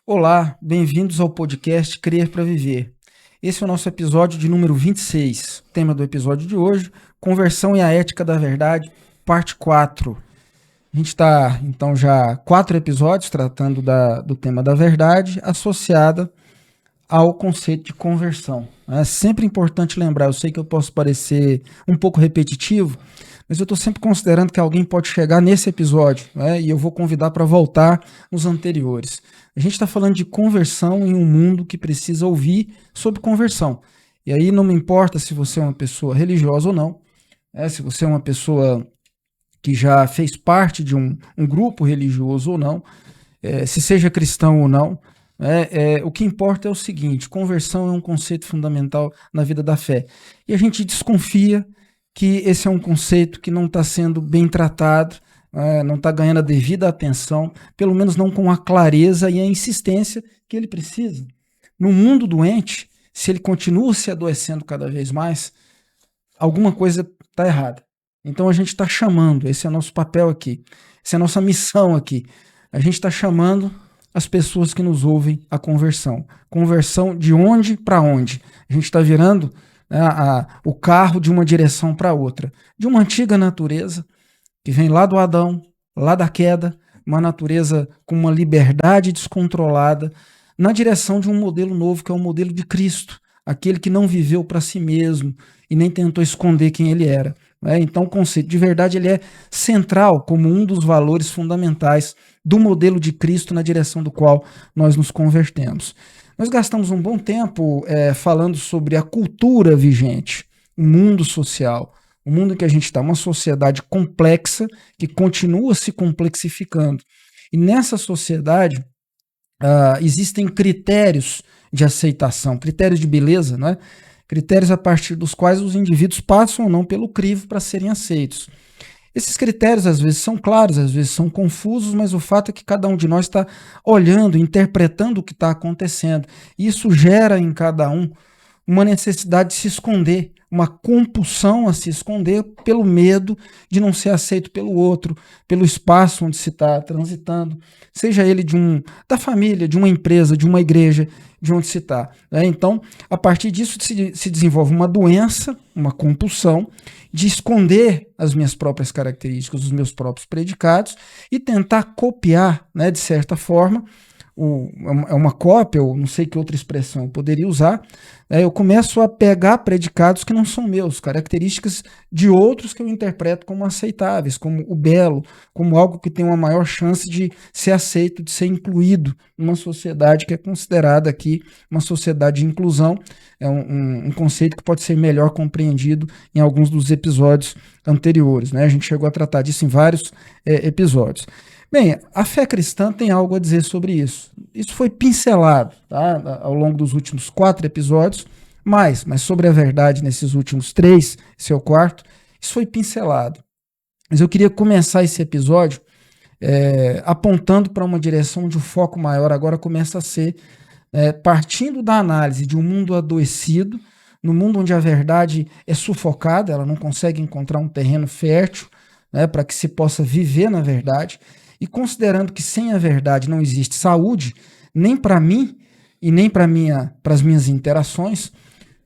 Olá, bem-vindos ao podcast Crer para Viver. Esse é o nosso episódio de número 26. O tema do episódio de hoje, Conversão e a Ética da Verdade, parte 4. A gente está, então, já 4 episódios tratando do tema da verdade, associada ao conceito de conversão. É sempre importante lembrar, eu sei que eu posso parecer um pouco repetitivo, mas eu estou sempre considerando que alguém pode chegar nesse episódio, né, e eu vou convidar para voltar nos anteriores. A gente está falando de conversão em um mundo que precisa ouvir sobre conversão. E aí não me importa se você é uma pessoa religiosa ou não, se você é uma pessoa que já fez parte de um grupo religioso ou não, se seja cristão ou não. O que importa é o seguinte: conversão é um conceito fundamental na vida da fé. E a gente desconfia que esse é um conceito que não está sendo bem tratado, não está ganhando a devida atenção, pelo menos não com a clareza e a insistência que ele precisa. No mundo doente, se ele continua se adoecendo cada vez mais, alguma coisa está errada. Então a gente está chamando, esse é o nosso papel aqui, essa é a nossa missão aqui. A gente está chamando as pessoas que nos ouvem à conversão. Conversão de onde para onde? A gente está virando, né, o carro de uma direção para outra. De uma antiga natureza, que vem lá do Adão, lá da queda, uma natureza com uma liberdade descontrolada, na direção de um modelo novo, que é o modelo de Cristo, aquele que não viveu para si mesmo e nem tentou esconder quem ele era. Então, o conceito de verdade ele é central como um dos valores fundamentais do modelo de Cristo na direção do qual nós nos convertemos. Nós gastamos um bom tempo falando sobre a cultura vigente, o mundo social, o mundo em que a gente está, uma sociedade complexa que continua se complexificando. E nessa sociedade existem critérios de aceitação, critérios de beleza, né? Critérios a partir dos quais os indivíduos passam ou não pelo crivo para serem aceitos. Esses critérios às vezes são claros, às vezes são confusos, mas o fato é que cada um de nós está olhando, interpretando o que está acontecendo. E isso gera em cada um uma necessidade de se esconder, uma compulsão a se esconder pelo medo de não ser aceito pelo outro, pelo espaço onde se está transitando, seja ele da família, de uma empresa, de uma igreja, de onde se está. Então, a partir disso se desenvolve uma doença, uma compulsão de esconder as minhas próprias características, os meus próprios predicados e tentar copiar, de certa forma, é uma cópia, ou não sei que outra expressão eu poderia usar, eu começo a pegar predicados que não são meus, características de outros que eu interpreto como aceitáveis, como o belo, como algo que tem uma maior chance de ser aceito, de ser incluído numa sociedade que é considerada aqui uma sociedade de inclusão. É um conceito que pode ser melhor compreendido em alguns dos episódios anteriores. A gente chegou a tratar disso em vários episódios. Bem, a fé cristã tem algo a dizer sobre isso. Isso foi pincelado, tá, ao longo dos últimos 4 episódios, mas sobre a verdade nesses últimos 3, esse é o quarto, isso foi pincelado. Mas eu queria começar esse episódio apontando para uma direção onde o foco maior agora começa a ser partindo da análise de um mundo adoecido, no mundo onde a verdade é sufocada, ela não consegue encontrar um terreno fértil, para que se possa viver na verdade, e considerando que sem a verdade não existe saúde, nem para mim e nem para as minhas interações,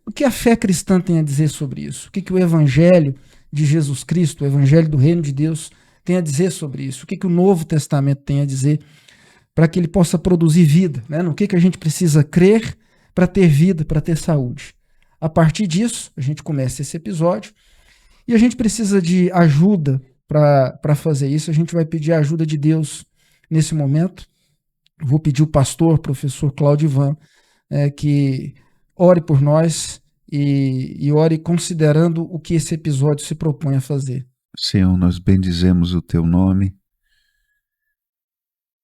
o que a fé cristã tem a dizer sobre isso? O que o evangelho de Jesus Cristo, o evangelho do reino de Deus, tem a dizer sobre isso? O que o Novo Testamento tem a dizer para que ele possa produzir vida? No que a gente precisa crer para ter vida, para ter saúde? A partir disso, a gente começa esse episódio e a gente precisa de ajuda para fazer isso. A gente vai pedir a ajuda de Deus nesse momento. Vou pedir o pastor, professor Cláudio Ivan, que ore por nós e ore considerando o que esse episódio se propõe a fazer. Senhor, nós bendizemos o teu nome.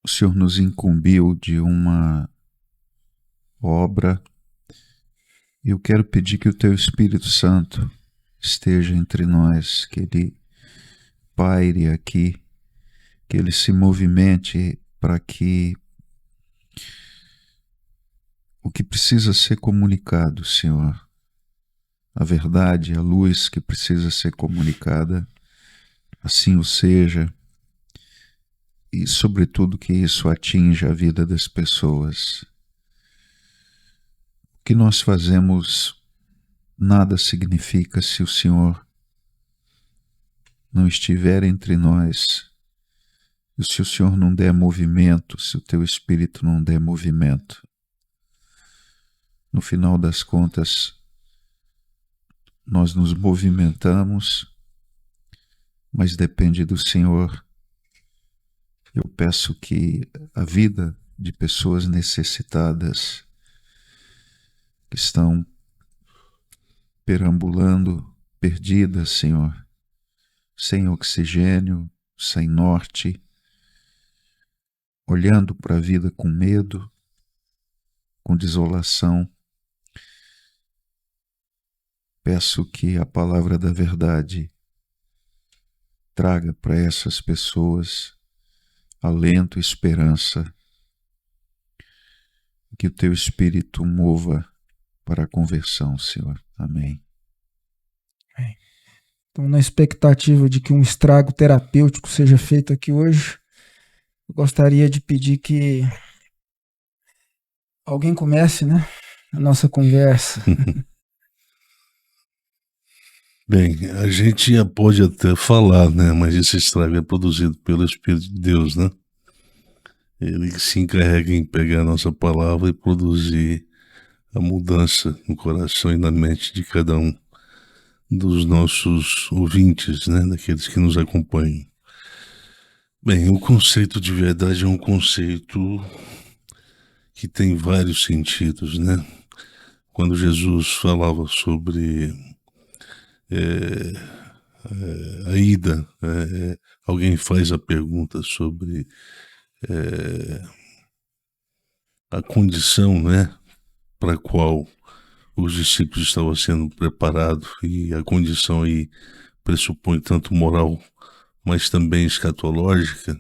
O Senhor nos incumbiu de uma obra. Eu quero pedir que o teu Espírito Santo esteja entre nós, que ele paire aqui, que ele se movimente para que o que precisa ser comunicado, Senhor, a verdade, a luz que precisa ser comunicada, assim o seja. e sobretudo, que isso atinja a vida das pessoas. O que nós fazemos nada significa se o Senhor não estiver entre nós, e se o Senhor não der movimento, se o teu Espírito não der movimento. No final das contas, nós nos movimentamos, mas depende do Senhor. Eu peço que a vida de pessoas necessitadas que estão perambulando, perdidas, Senhor, sem oxigênio, sem norte, olhando para a vida com medo, com desolação, peço que a palavra da verdade traga para essas pessoas alento e esperança, que o teu Espírito mova para a conversão, Senhor. Amém. Então, na expectativa de que um estrago terapêutico seja feito aqui hoje, eu gostaria de pedir que alguém comece, né, a nossa conversa. Bem, a gente pode até falar, né? Mas esse estrago é produzido pelo Espírito de Deus, né? Ele se encarrega em pegar a nossa palavra e produzir a mudança no coração e na mente de cada um dos nossos ouvintes, né? Daqueles que nos acompanham. Bem, o conceito de verdade é um conceito que tem vários sentidos, né? Quando Jesus falava sobre a ida, alguém faz a pergunta sobre a condição, né, para a qual os discípulos estavam sendo preparados, e a condição aí pressupõe tanto moral, mas também escatológica.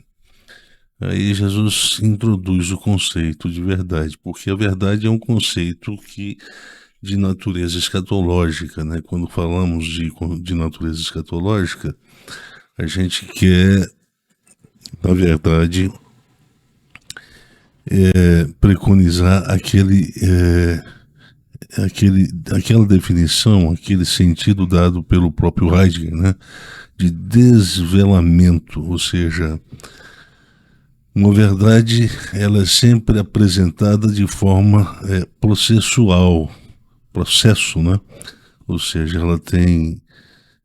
Aí Jesus introduz o conceito de verdade, porque a verdade é um conceito de natureza escatológica, né? Quando falamos de natureza escatológica, a gente quer, na verdade, preconizar aquela definição, aquele sentido dado pelo próprio Heidegger, né? De desvelamento, ou seja, uma verdade, ela é sempre apresentada de forma processual, processo, né? Ou seja,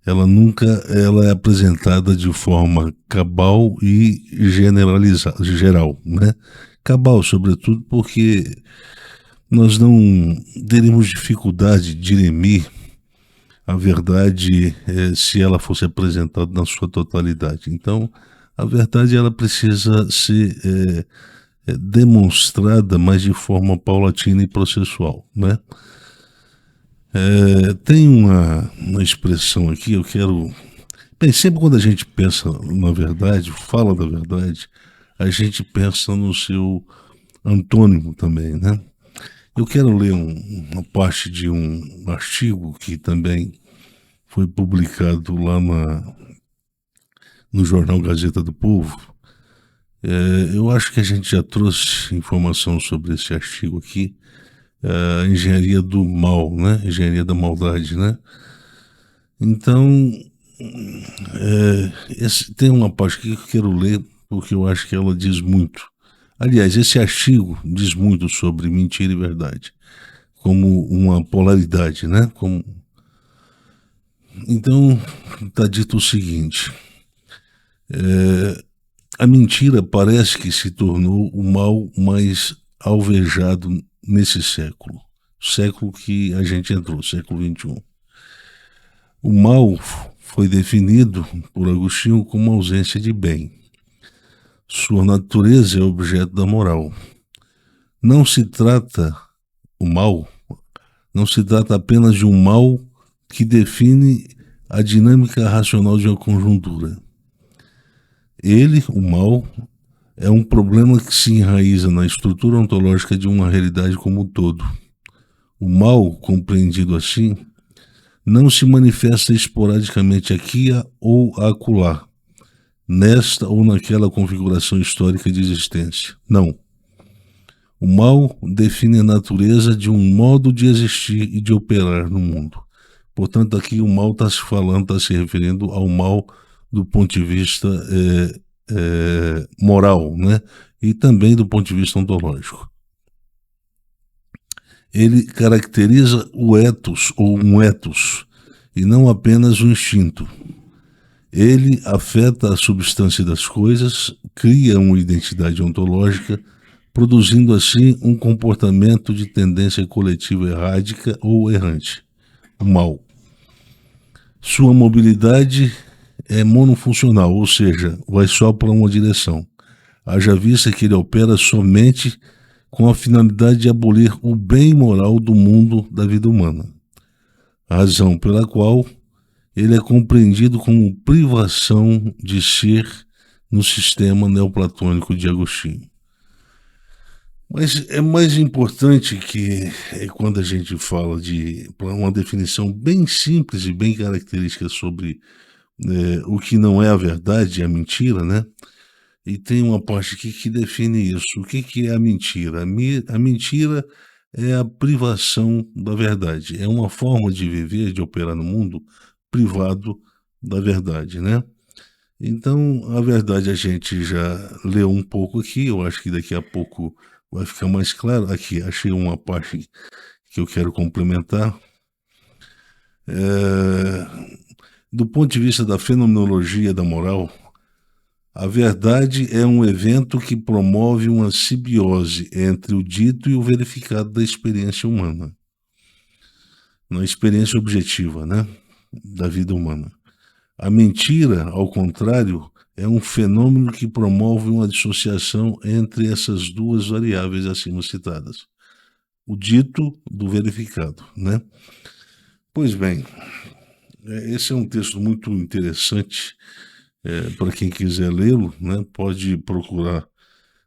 ela nunca é apresentada de forma cabal e generalizada, geral, né? Cabal, sobretudo, porque nós não teríamos dificuldade de dirimir a verdade se ela fosse apresentada na sua totalidade. Então, a verdade ela precisa ser demonstrada, mas de forma paulatina e processual, né? Tem uma expressão aqui, eu quero... Bem, sempre quando a gente pensa na verdade, fala da verdade, a gente pensa no seu antônimo também, né? Eu quero ler uma parte de um artigo que também foi publicado lá no jornal Gazeta do Povo. Eu acho que a gente já trouxe informação sobre esse artigo aqui, a engenharia do mal, né? Engenharia da maldade, né? Então, tem uma parte que eu quero ler porque eu acho que ela diz muito. Aliás, esse artigo diz muito sobre mentira e verdade, como uma polaridade, né? Então, está dito o seguinte: a mentira parece que se tornou o mal mais alvejado nesse século, século que a gente entrou, século XXI. O mal foi definido por Agostinho como ausência de bem. Sua natureza é objeto da moral. O mal não se trata apenas de um mal que define a dinâmica racional de uma conjuntura. O mal, é um problema que se enraiza na estrutura ontológica de uma realidade como um todo. O mal, compreendido assim, não se manifesta esporadicamente aqui ou acolá. nesta ou naquela configuração histórica de existência. Não. O mal define a natureza de um modo de existir e de operar no mundo. Portanto, aqui o mal está se referindo ao mal do ponto de vista moral, né? E também do ponto de vista ontológico. Ele caracteriza o ethos ou um ethos, e não apenas o instinto. Ele afeta a substância das coisas, cria uma identidade ontológica, produzindo assim um comportamento de tendência coletiva errática ou errante, o mal. Sua mobilidade é monofuncional, ou seja, vai só para uma direção. Haja vista que ele opera somente com a finalidade de abolir o bem moral do mundo da vida humana, razão pela qual ele é compreendido como privação de ser no sistema neoplatônico de Agostinho. Mas é mais importante que quando a gente fala de uma definição bem simples e bem característica sobre o que não é a verdade, a mentira, né? E tem uma parte aqui que define isso. O que é a mentira? A mentira é a privação da verdade. É uma forma de viver, de operar no mundo privado da verdade, né? Então, a verdade a gente já leu um pouco aqui, eu acho que daqui a pouco vai ficar mais claro. Aqui, achei uma parte que eu quero complementar. Do ponto de vista da fenomenologia da moral, a verdade é um evento que promove uma simbiose entre o dito e o verificado da experiência humana. Na experiência objetiva, né, da vida humana. A mentira, ao contrário, é um fenômeno que promove uma dissociação entre essas duas variáveis acima citadas. O dito do verificado, né? Pois bem, esse é um texto muito interessante para quem quiser lê-lo, né? Pode procurar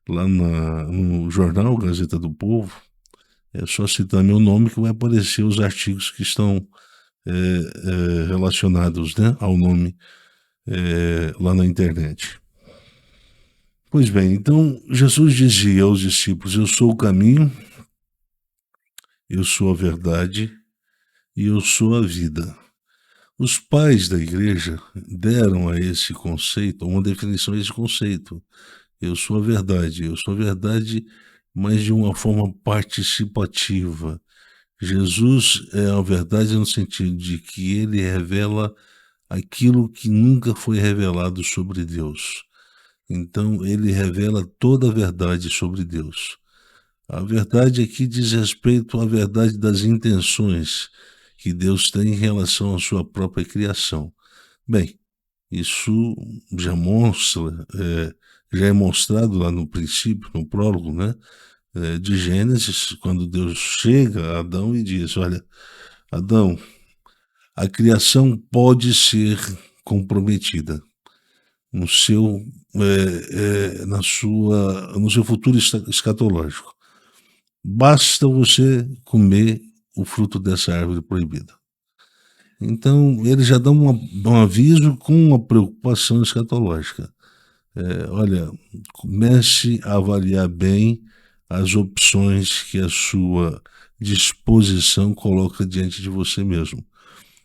lá no jornal Gazeta do Povo. É só citar meu nome que vai aparecer os artigos que estão relacionados, né, ao nome lá na internet. Pois bem, então Jesus dizia aos discípulos: eu sou o caminho, eu sou a verdade e eu sou a vida. Os pais da igreja deram a esse conceito uma definição a esse conceito. Eu sou a verdade, mas de uma forma participativa. Jesus é a verdade no sentido de que ele revela aquilo que nunca foi revelado sobre Deus. Então, ele revela toda a verdade sobre Deus. A verdade aqui diz respeito à verdade das intenções que Deus tem em relação à sua própria criação. Bem, isso já é mostrado lá no princípio, no prólogo, né, de Gênesis, quando Deus chega a Adão e diz: olha, Adão, a criação pode ser comprometida no seu futuro escatológico. Basta você comer o fruto dessa árvore proibida. Então, ele já dá um aviso com uma preocupação escatológica. Olha, comece a avaliar bem as opções que a sua disposição coloca diante de você mesmo.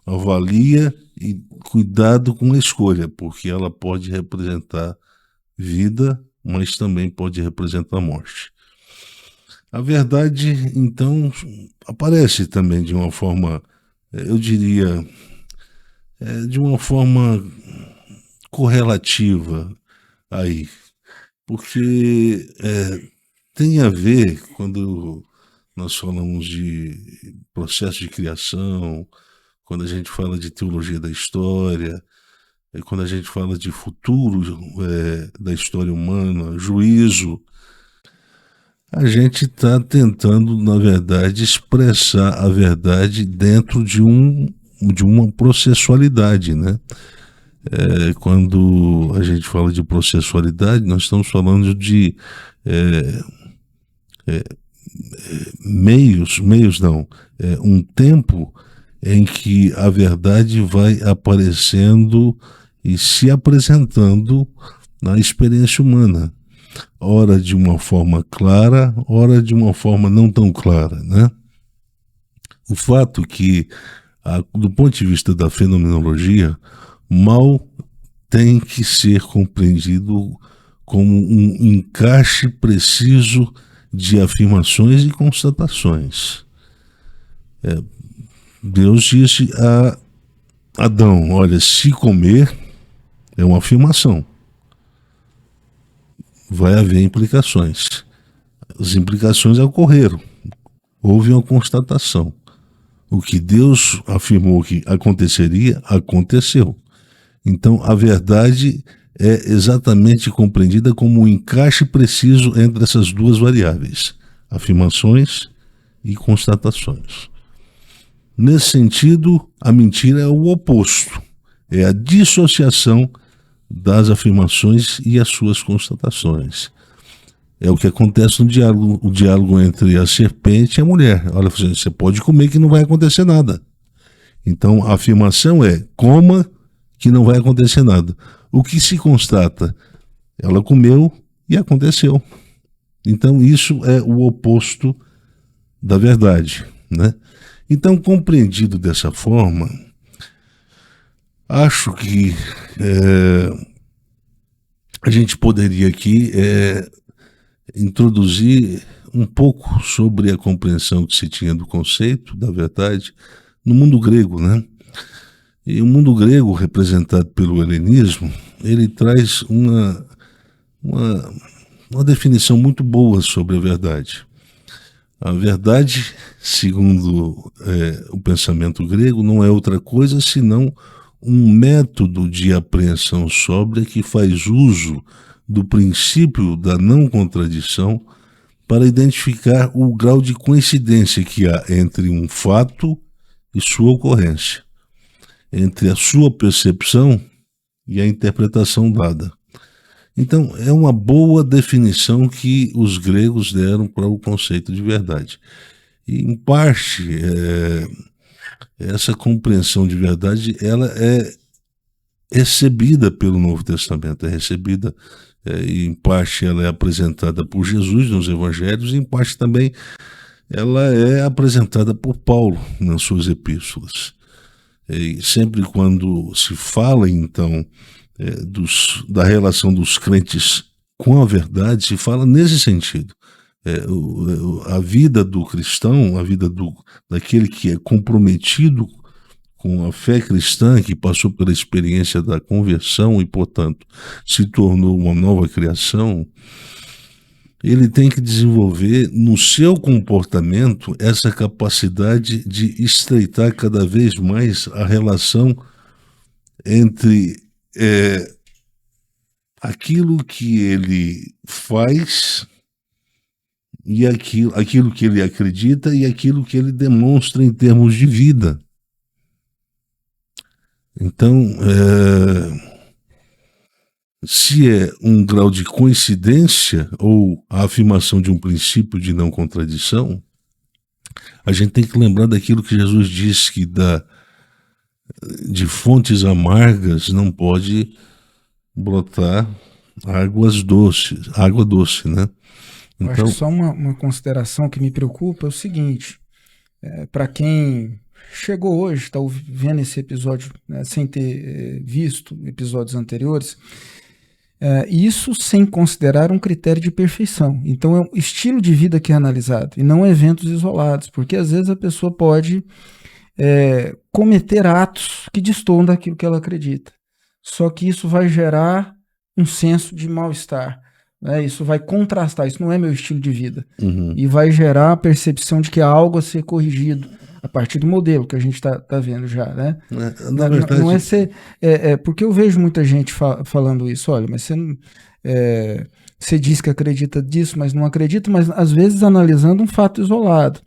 Avalia e cuidado com a escolha, porque ela pode representar vida, mas também pode representar morte. A verdade, então, aparece também de uma forma, eu diria, de uma forma correlativa aí, porque tem a ver, quando nós falamos de processo de criação, quando a gente fala de teologia da história, quando a gente fala de futuro da história humana, juízo, a gente está tentando, na verdade, expressar a verdade dentro de uma processualidade, né? Quando a gente fala de processualidade, nós estamos falando de um tempo em que a verdade vai aparecendo e se apresentando na experiência humana, ora de uma forma clara, ora de uma forma não tão clara, né? O fato que, do ponto de vista da fenomenologia, mal tem que ser compreendido como um encaixe preciso de afirmações e constatações. Deus disse a Adão, olha, se comer, é uma afirmação. Vai haver implicações. As implicações ocorreram. Houve uma constatação. O que Deus afirmou que aconteceria, aconteceu. Então, a verdade é exatamente compreendida como um encaixe preciso entre essas duas variáveis, afirmações e constatações. Nesse sentido, a mentira é o oposto, é a dissociação das afirmações e as suas constatações. É o que acontece no diálogo, o diálogo entre a serpente e a mulher. Olha, você pode comer que não vai acontecer nada. Então, a afirmação é, coma que não vai acontecer nada. O que se constata? Ela comeu e aconteceu. Então, isso é o oposto da verdade, né? Então, compreendido dessa forma, acho que a gente poderia aqui introduzir um pouco sobre a compreensão que se tinha do conceito da verdade no mundo grego, né? E o mundo grego, representado pelo helenismo, ele traz uma definição muito boa sobre a verdade. A verdade, segundo o pensamento grego, não é outra coisa senão um método de apreensão sóbria que faz uso do princípio da não contradição para identificar o grau de coincidência que há entre um fato e sua ocorrência, entre a sua percepção e a interpretação dada. Então, é uma boa definição que os gregos deram para o conceito de verdade. E, em parte, essa compreensão de verdade, ela é recebida pelo Novo Testamento, é recebida, e em parte ela é apresentada por Jesus nos Evangelhos, e em parte também ela é apresentada por Paulo nas suas epístolas. E sempre quando se fala, então, da relação dos crentes com a verdade, se fala nesse sentido. A vida do cristão, a vida daquele que é comprometido com a fé cristã, que passou pela experiência da conversão e, portanto, se tornou uma nova criação, ele tem que desenvolver no seu comportamento essa capacidade de estreitar cada vez mais a relação entre aquilo que ele faz e aquilo que ele acredita e aquilo que ele demonstra em termos de vida. Então, se é um grau de coincidência ou a afirmação de um princípio de não contradição, a gente tem que lembrar daquilo que Jesus disse, que de fontes amargas não pode brotar água doce, né? Então, acho que só uma consideração que me preocupa é o seguinte, para quem chegou hoje, está vendo esse episódio, né, sem ter visto episódios anteriores, isso sem considerar um critério de perfeição. Então é um estilo de vida que é analisado e não eventos isolados, porque às vezes a pessoa pode cometer atos que destoam daquilo que ela acredita. Só que isso vai gerar um senso de mal-estar, né? Isso vai contrastar, isso não é meu estilo de vida. Uhum. E vai gerar a percepção de que há algo a ser corrigido a partir do modelo que a gente tá vendo já, né? Na verdade, não é ser... porque eu vejo muita gente falando isso, olha, mas você diz que acredita disso, mas não acredita, mas às vezes analisando um fato isolado.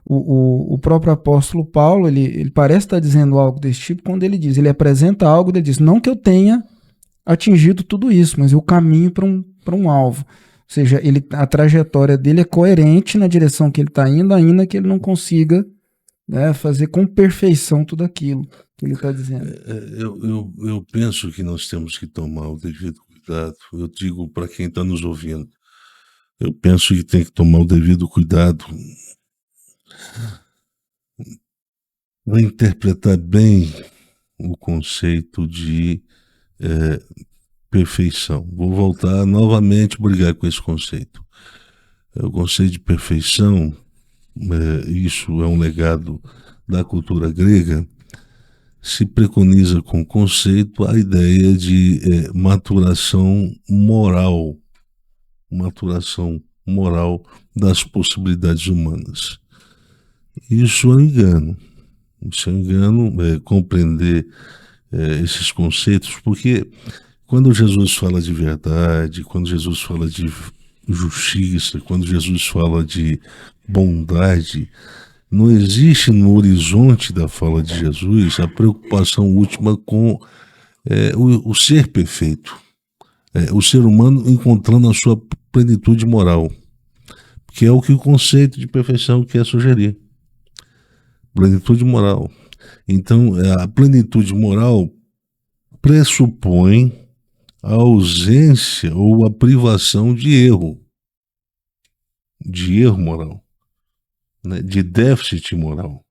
O próprio apóstolo Paulo, ele parece estar dizendo algo desse tipo quando ele diz, ele apresenta algo, ele diz, não que eu tenha atingido tudo isso, mas eu caminho para um alvo. Ou seja, a trajetória dele é coerente na direção que ele está indo, ainda que ele não consiga né? Fazer com perfeição tudo aquilo que ele está dizendo. Eu penso que nós temos que tomar o devido cuidado. Eu digo para quem está nos ouvindo, eu penso que tem que tomar o devido cuidado para interpretar bem o conceito de perfeição. Vou voltar novamente a brigar com esse conceito. O conceito de perfeição, isso é um legado da cultura grega, se preconiza com o conceito a ideia de maturação moral das possibilidades humanas. Isso é um engano. Compreender esses conceitos, porque quando Jesus fala de verdade, quando Jesus fala de justiça, quando Jesus fala de bondade, não existe no horizonte da fala de Jesus a preocupação última com o ser perfeito, o ser humano encontrando a sua plenitude moral, que é o que o conceito de perfeição quer sugerir. Plenitude moral. Então, a plenitude moral pressupõe a ausência ou a privação de erro moral, né? De déficit moral.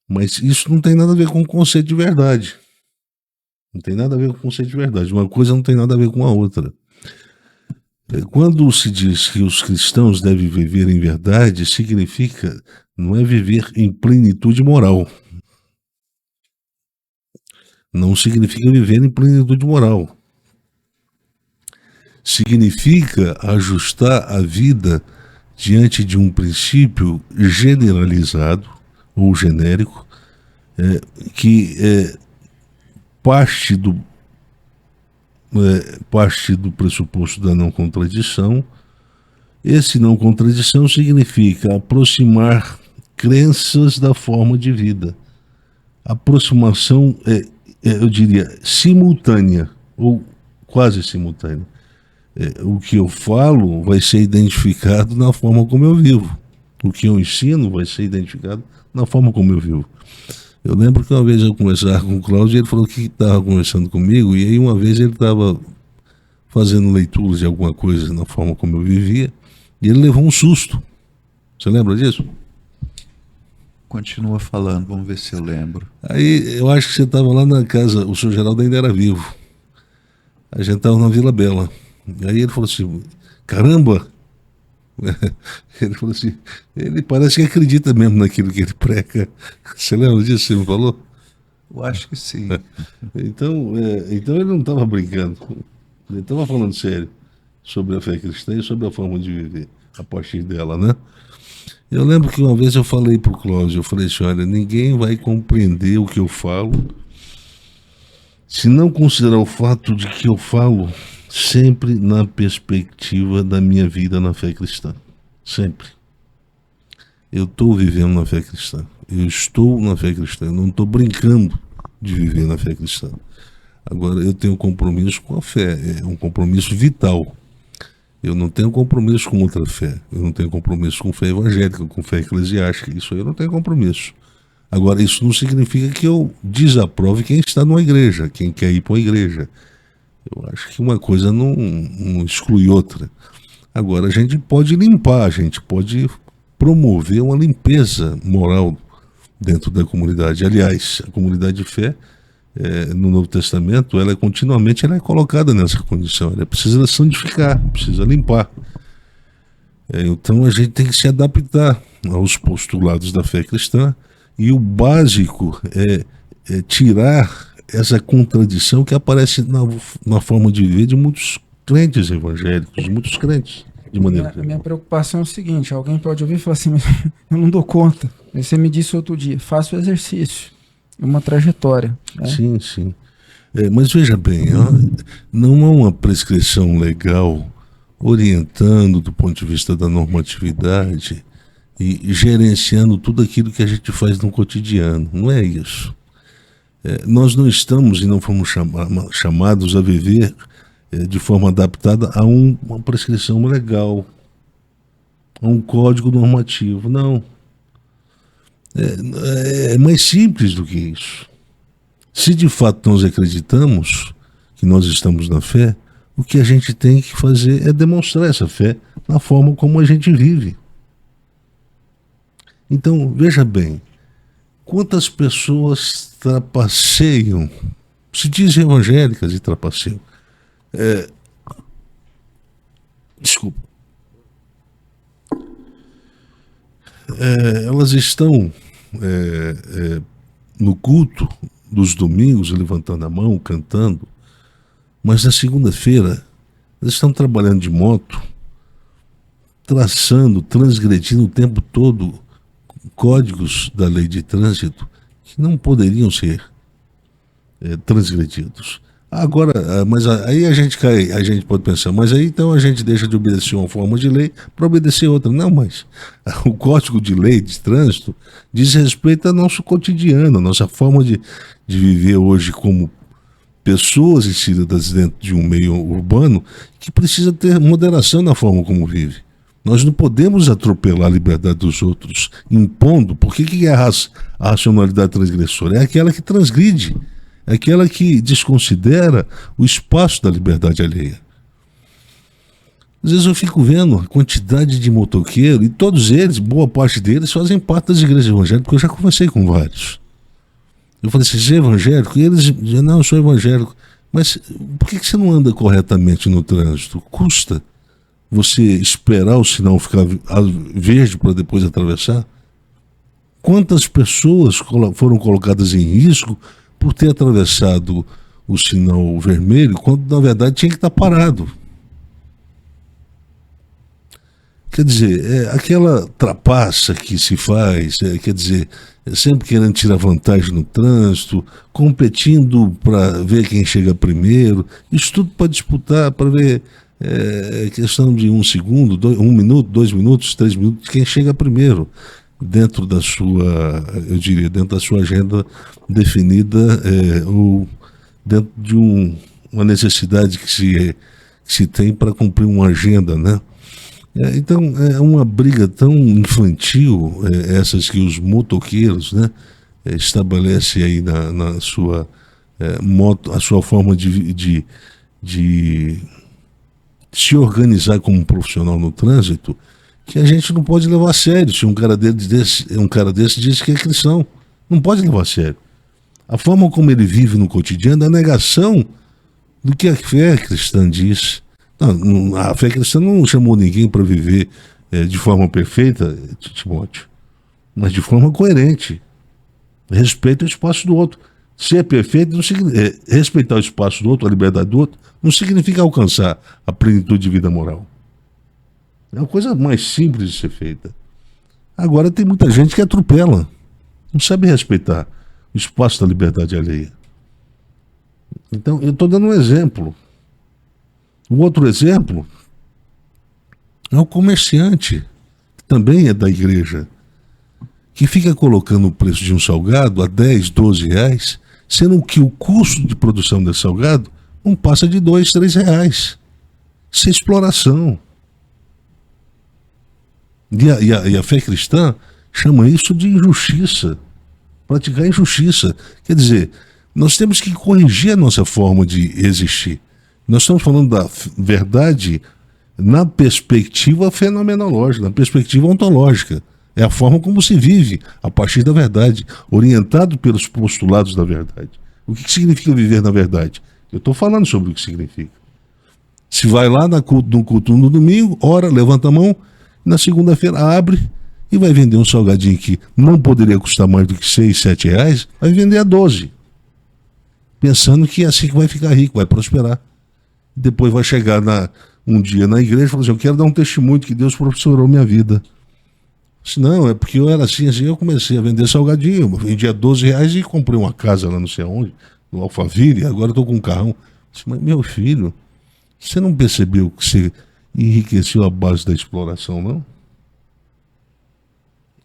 Mas isso não tem nada a ver com o conceito de verdade. Não tem nada a ver com o conceito de verdade. Uma coisa não tem nada a ver com a outra. Quando se diz que os cristãos devem viver em verdade, significa, não é viver em plenitude moral. Não significa viver em plenitude moral. Significa ajustar a vida diante de um princípio generalizado ou genérico, que parte do pressuposto da não contradição. Esse não contradição significa aproximar crenças da forma de vida. Aproximação, eu diria, simultânea ou quase simultânea. O que eu falo vai ser identificado na forma como eu vivo. O que eu ensino vai ser identificado na forma como eu vivo. Eu lembro que uma vez eu conversava com o Cláudio e ele falou que estava conversando comigo, e aí uma vez ele estava fazendo leituras de alguma coisa na forma como eu vivia, e ele levou um susto. Você lembra disso? Continua falando, vamos ver se eu lembro. Aí eu acho que você estava lá na casa, o senhor Geraldo ainda era vivo. A gente estava na Vila Bela. E aí ele falou assim, caramba! Ele falou assim, ele parece que acredita mesmo naquilo que ele prega. Você lembra disso que você me falou? Eu acho que sim. Então ele não estava brincando, ele estava falando sério sobre a fé cristã e sobre a forma de viver a partir dela, né? Eu lembro que uma vez eu falei para o Cláudio, eu falei assim, olha, ninguém vai compreender o que eu falo se não considerar o fato de que eu falo sempre na perspectiva da minha vida na fé cristã. Sempre. Eu estou vivendo na fé cristã. Eu estou na fé cristã. Eu não estou brincando de viver na fé cristã. Agora, eu tenho compromisso com a fé. É um compromisso vital. Eu não tenho compromisso com outra fé. Eu não tenho compromisso com fé evangélica, com fé eclesiástica. Isso aí eu não tenho compromisso. Agora, isso não significa que eu desaprove quem está numa igreja, quem quer ir para uma igreja. Eu acho que uma coisa não exclui outra. Agora, a gente pode limpar, a gente pode promover uma limpeza moral dentro da comunidade. Aliás, a comunidade de fé, no Novo Testamento, ela é colocada nessa condição. Ela precisa santificar, precisa limpar. Então, a gente tem que se adaptar aos postulados da fé cristã. E o básico é tirar essa contradição que aparece na forma de viver de muitos crentes evangélicos, muitos crentes, de maneira geral. Minha preocupação é o seguinte, alguém pode ouvir e falar assim, mas eu não dou conta. Aí você me disse outro dia, faça o exercício, é uma trajetória. Né? Sim, sim. Mas veja bem, não há uma prescrição legal orientando do ponto de vista da normatividade e gerenciando tudo aquilo que a gente faz no cotidiano. Não é isso. Nós não estamos e não fomos chamados a viver de forma adaptada a uma prescrição legal, a um código normativo. Não. É mais simples do que isso. Se de fato nós acreditamos que nós estamos na fé, o que a gente tem que fazer é demonstrar essa fé na forma como a gente vive. Então, veja bem, quantas pessoas trapaceiam, se dizem evangélicas e trapaceiam. Desculpa. Elas estão no culto dos domingos, levantando a mão, cantando, mas na segunda-feira eles estão trabalhando de moto, traçando, transgredindo o tempo todo códigos da lei de trânsito que não poderiam ser transgredidos. Agora, mas aí a gente pode pensar, mas aí então a gente deixa de obedecer uma forma de lei para obedecer outra. Não, mas o Código de Lei de Trânsito diz respeito ao nosso cotidiano, a nossa forma de viver hoje como pessoas inseridas dentro de um meio urbano que precisa ter moderação na forma como vive. Nós não podemos atropelar a liberdade dos outros impondo. Por que é a racionalidade transgressora? É aquela que transgride, é aquela que desconsidera o espaço da liberdade alheia. Às vezes eu fico vendo a quantidade de motoqueiros, e todos eles, boa parte deles, fazem parte das igrejas evangélicas, porque eu já conversei com vários. Eu falei assim, você é evangélico? E eles dizem, não, eu sou evangélico. Mas por que você não anda corretamente no trânsito? Custa você esperar o sinal ficar verde para depois atravessar? Quantas pessoas foram colocadas em risco por ter atravessado o sinal vermelho, quando na verdade tinha que estar parado? Quer dizer, aquela trapaça que se faz, quer dizer, sempre querendo tirar vantagem no trânsito, competindo para ver quem chega primeiro, isso tudo para disputar, para ver questão de 1 segundo, 1 minuto, 2 minutos, 3 minutos, quem chega primeiro, dentro da sua, eu diria, dentro da sua agenda definida, ou dentro de uma necessidade que se tem para cumprir uma agenda, né? Então, é uma briga tão infantil, essas que os motoqueiros, né, estabelecem aí na sua moto, a sua forma de se organizar como profissional no trânsito, que a gente não pode levar a sério. Se um cara desse diz que é cristão, não pode levar a sério. A forma como ele vive no cotidiano é a negação do que a fé cristã diz. Não, a fé cristã não chamou ninguém para viver de forma perfeita, Timóteo, mas de forma coerente. Respeita o espaço do outro. Ser perfeito, respeitar o espaço do outro, a liberdade do outro, não significa alcançar a plenitude de vida moral. É uma coisa mais simples de ser feita. Agora tem muita gente que atropela, não sabe respeitar o espaço da liberdade alheia. Então, eu estou dando um exemplo. Um outro exemplo é o comerciante, que também é da igreja, que fica colocando o preço de um salgado a 10, 12 reais, sendo que o custo de produção desse salgado não passa de 2, 3 reais. Isso é exploração. E a fé cristã chama isso de injustiça, praticar injustiça. Quer dizer, nós temos que corrigir a nossa forma de existir. Nós estamos falando da verdade na perspectiva fenomenológica, na perspectiva ontológica. É a forma como se vive a partir da verdade, orientado pelos postulados da verdade. O que significa viver na verdade? Eu estou falando sobre o que significa. Se vai lá no culto no domingo, ora, levanta a mão, na segunda-feira abre e vai vender um salgadinho que não poderia custar mais do que 6, 7 reais, vai vender a 12. Pensando que é assim que vai ficar rico, vai prosperar. Depois vai chegar um dia na igreja e falar assim, eu quero dar um testemunho que Deus professorou minha vida. Se não, é porque eu era assim, eu comecei a vender salgadinho, eu vendia 12 reais e comprei uma casa lá não sei aonde, no Alphaville, agora estou com um carrão. Mas meu filho, você não percebeu que você enriqueceu a base da exploração, não?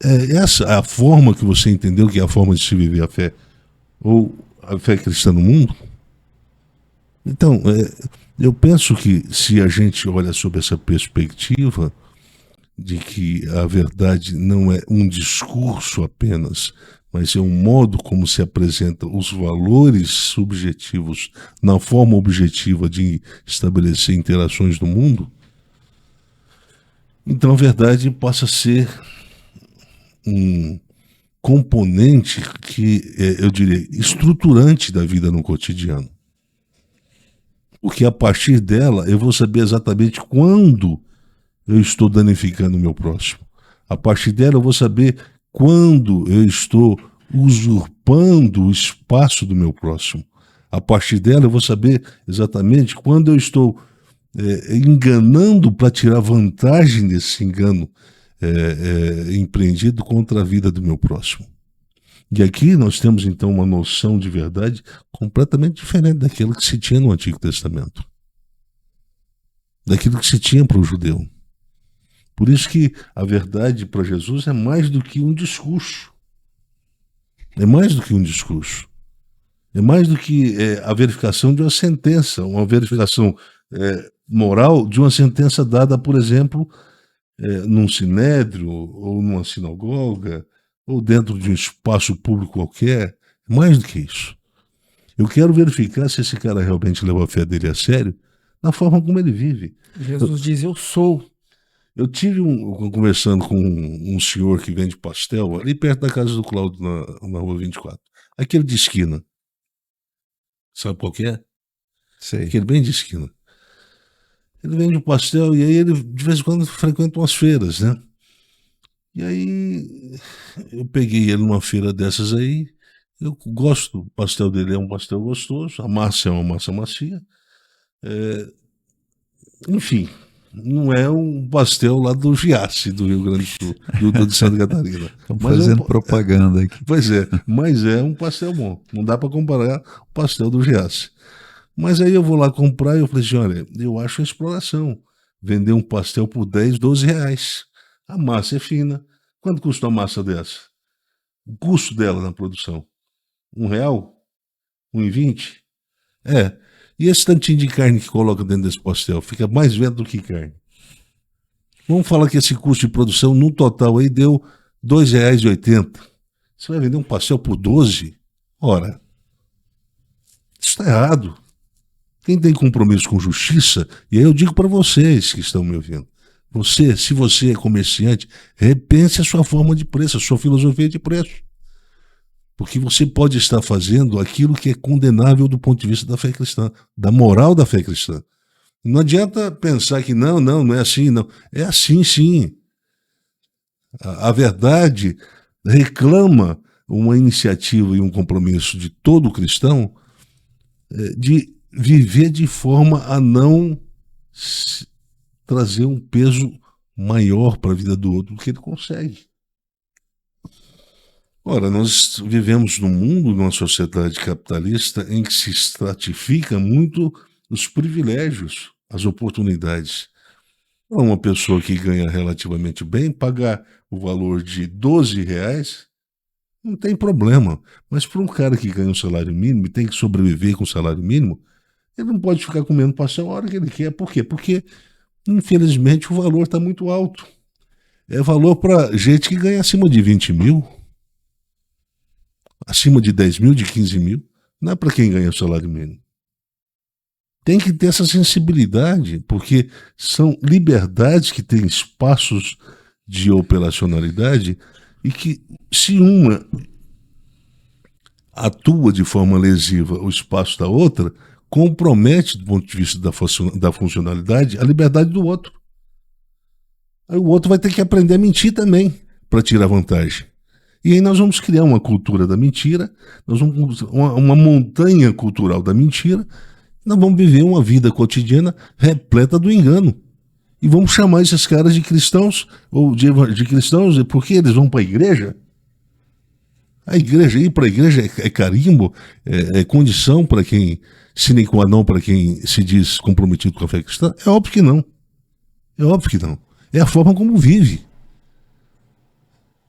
Essa é a forma que você entendeu que é a forma de se viver a fé, ou a fé cristã no mundo? Então, eu penso que se a gente olha sob essa perspectiva, de que a verdade não é um discurso apenas, mas é um modo como se apresentam os valores subjetivos na forma objetiva de estabelecer interações no mundo, então a verdade passa a ser um componente que, eu diria, estruturante da vida no cotidiano. Porque a partir dela eu vou saber exatamente quando eu estou danificando o meu próximo. A partir dela eu vou saber quando eu estou usurpando o espaço do meu próximo. A partir dela eu vou saber exatamente quando eu estou enganando para tirar vantagem desse engano empreendido contra a vida do meu próximo. E aqui nós temos então uma noção de verdade completamente diferente daquilo que se tinha no Antigo Testamento, daquilo que se tinha para o judeu. Por isso que a verdade para Jesus é mais do que um discurso. É mais do que um discurso. É mais do que a verificação de uma sentença, uma verificação moral de uma sentença dada, por exemplo, num sinédrio, ou numa sinagoga, ou dentro de um espaço público qualquer. Mais do que isso. Eu quero verificar se esse cara realmente leva a fé dele a sério, na forma como ele vive. Jesus diz, eu sou. Eu tive conversando com um senhor que vende pastel, ali perto da casa do Cláudio, na rua 24. Aquele de esquina. Sabe qual que é? Sei. Aquele bem de esquina. Ele vende um pastel e aí ele de vez em quando frequenta umas feiras, né? E aí eu peguei ele numa feira dessas aí. Eu gosto, o pastel dele é um pastel gostoso, a massa é uma massa macia. Enfim, não é um pastel lá do Giasse, do Rio Grande do Sul, de Santa Catarina. Estamos fazendo propaganda aqui. Pois é, mas é um pastel bom. Não dá para comparar o pastel do Giasse. Mas aí eu vou lá comprar e eu falei assim, olha, eu acho uma exploração. Vender um pastel por 10, 12 reais. A massa é fina. Quanto custa uma massa dessa? O custo dela na produção? R$1? R$1,20? E esse tantinho de carne que coloca dentro desse pastel fica mais vento do que carne. Vamos falar que esse custo de produção no total aí deu R$2,80. Você vai vender um pastel por 12? Ora, isso está errado. Quem tem compromisso com justiça, e aí eu digo para vocês que estão me ouvindo, se você é comerciante, repense a sua forma de preço, a sua filosofia de preço. Porque você pode estar fazendo aquilo que é condenável do ponto de vista da fé cristã, da moral da fé cristã. Não adianta pensar que não é assim, não. É assim, sim. A verdade reclama uma iniciativa e um compromisso de todo cristão de viver de forma a não trazer um peso maior para a vida do outro do que ele consegue. Ora, nós vivemos num mundo, numa sociedade capitalista em que se estratifica muito os privilégios, as oportunidades. Uma pessoa que ganha relativamente bem, pagar o valor de R$12, não tem problema. Mas para um cara que ganha um salário mínimo e tem que sobreviver com o salário mínimo, ele não pode ficar comendo pastel a hora que ele quer. Por quê? Porque, infelizmente, o valor está muito alto. É valor para gente que ganha acima de 20 mil, acima de 10 mil, de 15 mil. Não é para quem ganha o salário mínimo. Tem que ter essa sensibilidade, porque são liberdades que têm espaços de operacionalidade e que, se uma atua de forma lesiva o espaço da outra, compromete, do ponto de vista da funcionalidade, a liberdade do outro. Aí o outro vai ter que aprender a mentir também, para tirar vantagem. E aí nós vamos criar uma cultura da mentira, nós vamos uma montanha cultural da mentira, nós vamos viver uma vida cotidiana repleta do engano. E vamos chamar esses caras de cristãos, ou de cristãos, porque eles vão para a igreja? A igreja, ir para a igreja é carimbo, é condição para quem, sine qua non para quem se diz comprometido com a fé cristã? É óbvio que não. É óbvio que não. É a forma como vive.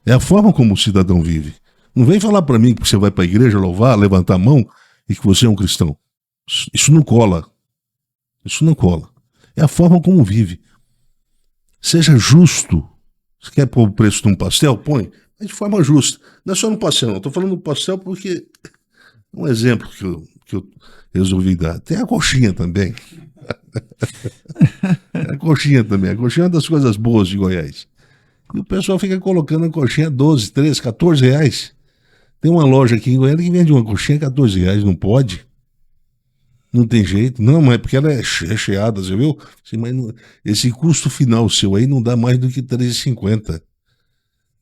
É a forma como o cidadão vive. Não vem falar para mim que você vai para a igreja louvar, levantar a mão e que você é um cristão. Isso não cola. Isso não cola. É a forma como vive. Seja justo Você quer pôr o preço de um pastel? Põe, mas de forma justa. Não é só no pastel, não. Estou falando do pastel porque é um exemplo que eu resolvi dar. Tem a coxinha também. A coxinha também. A coxinha é uma das coisas boas de Goiás. E o pessoal fica colocando a coxinha 12, 13, 14 reais. Tem uma loja aqui em Goiânia que vende uma coxinha 14 reais. Não pode. Não tem jeito. Não, mas é porque ela é recheada, você viu? Sim, mas não, esse custo final seu aí não dá mais do que R$3,50.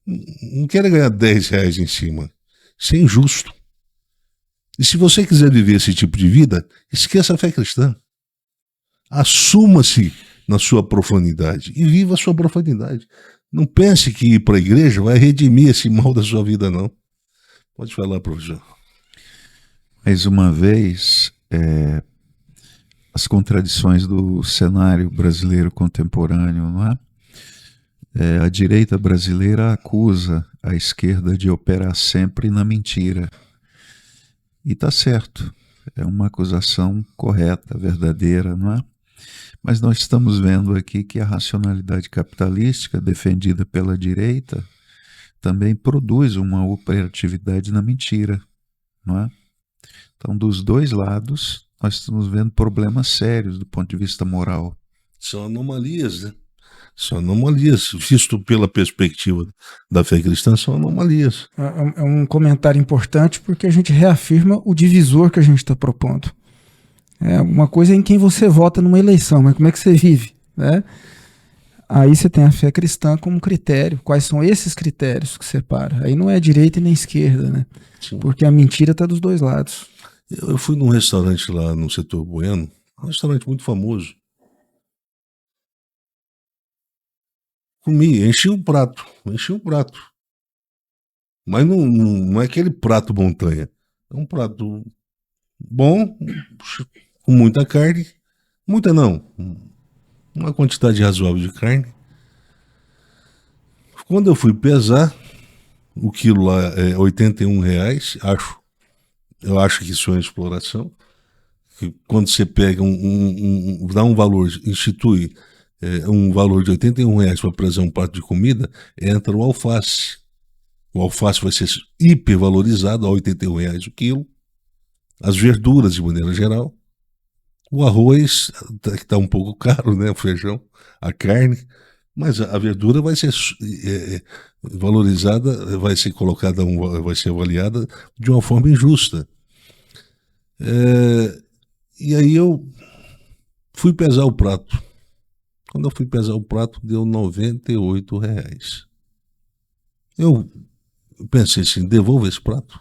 Não quero ganhar R$10 em cima. Isso é injusto. E se você quiser viver esse tipo de vida, esqueça a fé cristã. Assuma-se na sua profundidade e viva a sua profundidade. Não pense que ir para a igreja vai redimir esse mal da sua vida, não. Pode falar, professor. Mais uma vez, as contradições do cenário brasileiro contemporâneo, não é? A direita brasileira acusa a esquerda de operar sempre na mentira. E está certo, é uma acusação correta, verdadeira, não é? Mas nós estamos vendo aqui que a racionalidade capitalística defendida pela direita também produz uma operatividade na mentira, não é? Então, dos dois lados, nós estamos vendo problemas sérios do ponto de vista moral. São anomalias, né? São anomalias, visto pela perspectiva da fé cristã, são anomalias. É um comentário importante porque a gente reafirma o divisor que a gente está propondo. Uma coisa é em quem você vota numa eleição, mas como é que você vive, né? Aí você tem a fé cristã como critério. Quais são esses critérios que separa? Aí não é direita e nem esquerda, né? Sim. Porque a mentira está dos dois lados. Eu fui num restaurante lá no setor Bueno, um restaurante muito famoso. Comi, enchi um prato. Mas não é aquele prato montanha. É um prato bom, com muita carne. Muita não, uma quantidade razoável de carne. Quando eu fui pesar, o quilo lá é R$81, acho. Eu acho que isso é uma exploração. Que quando você pega dá um valor, institui um valor de R$81 para pesar um prato de comida, entra o alface. O alface vai ser hipervalorizado a R$81 o quilo. As verduras, de maneira geral. O arroz, que está um pouco caro, né? O feijão, a carne. Mas a verdura vai ser valorizada, vai ser colocada, vai ser avaliada de uma forma injusta. E aí eu fui pesar o prato. Quando eu fui pesar o prato, deu R$98. Eu pensei assim, devolva esse prato.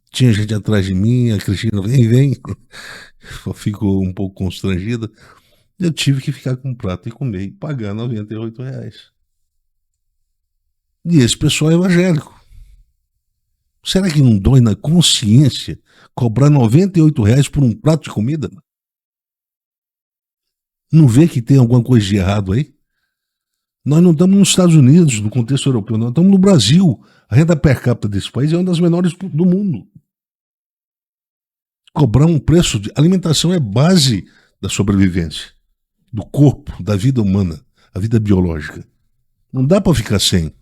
Tinha gente atrás de mim, a Cristina, vem. Ficou um pouco constrangida. Eu tive que ficar com o prato e comer e pagar R$98. E esse pessoal é evangélico. Será que não dói na consciência cobrar R$98 por um prato de comida? Não vê que tem alguma coisa de errado aí? Nós não estamos nos Estados Unidos, no contexto europeu, nós estamos no Brasil. A renda per capita desse país é uma das menores do mundo. Cobrar um preço de alimentação é base da sobrevivência, do corpo, da vida humana, a vida biológica. Não dá para ficar sem.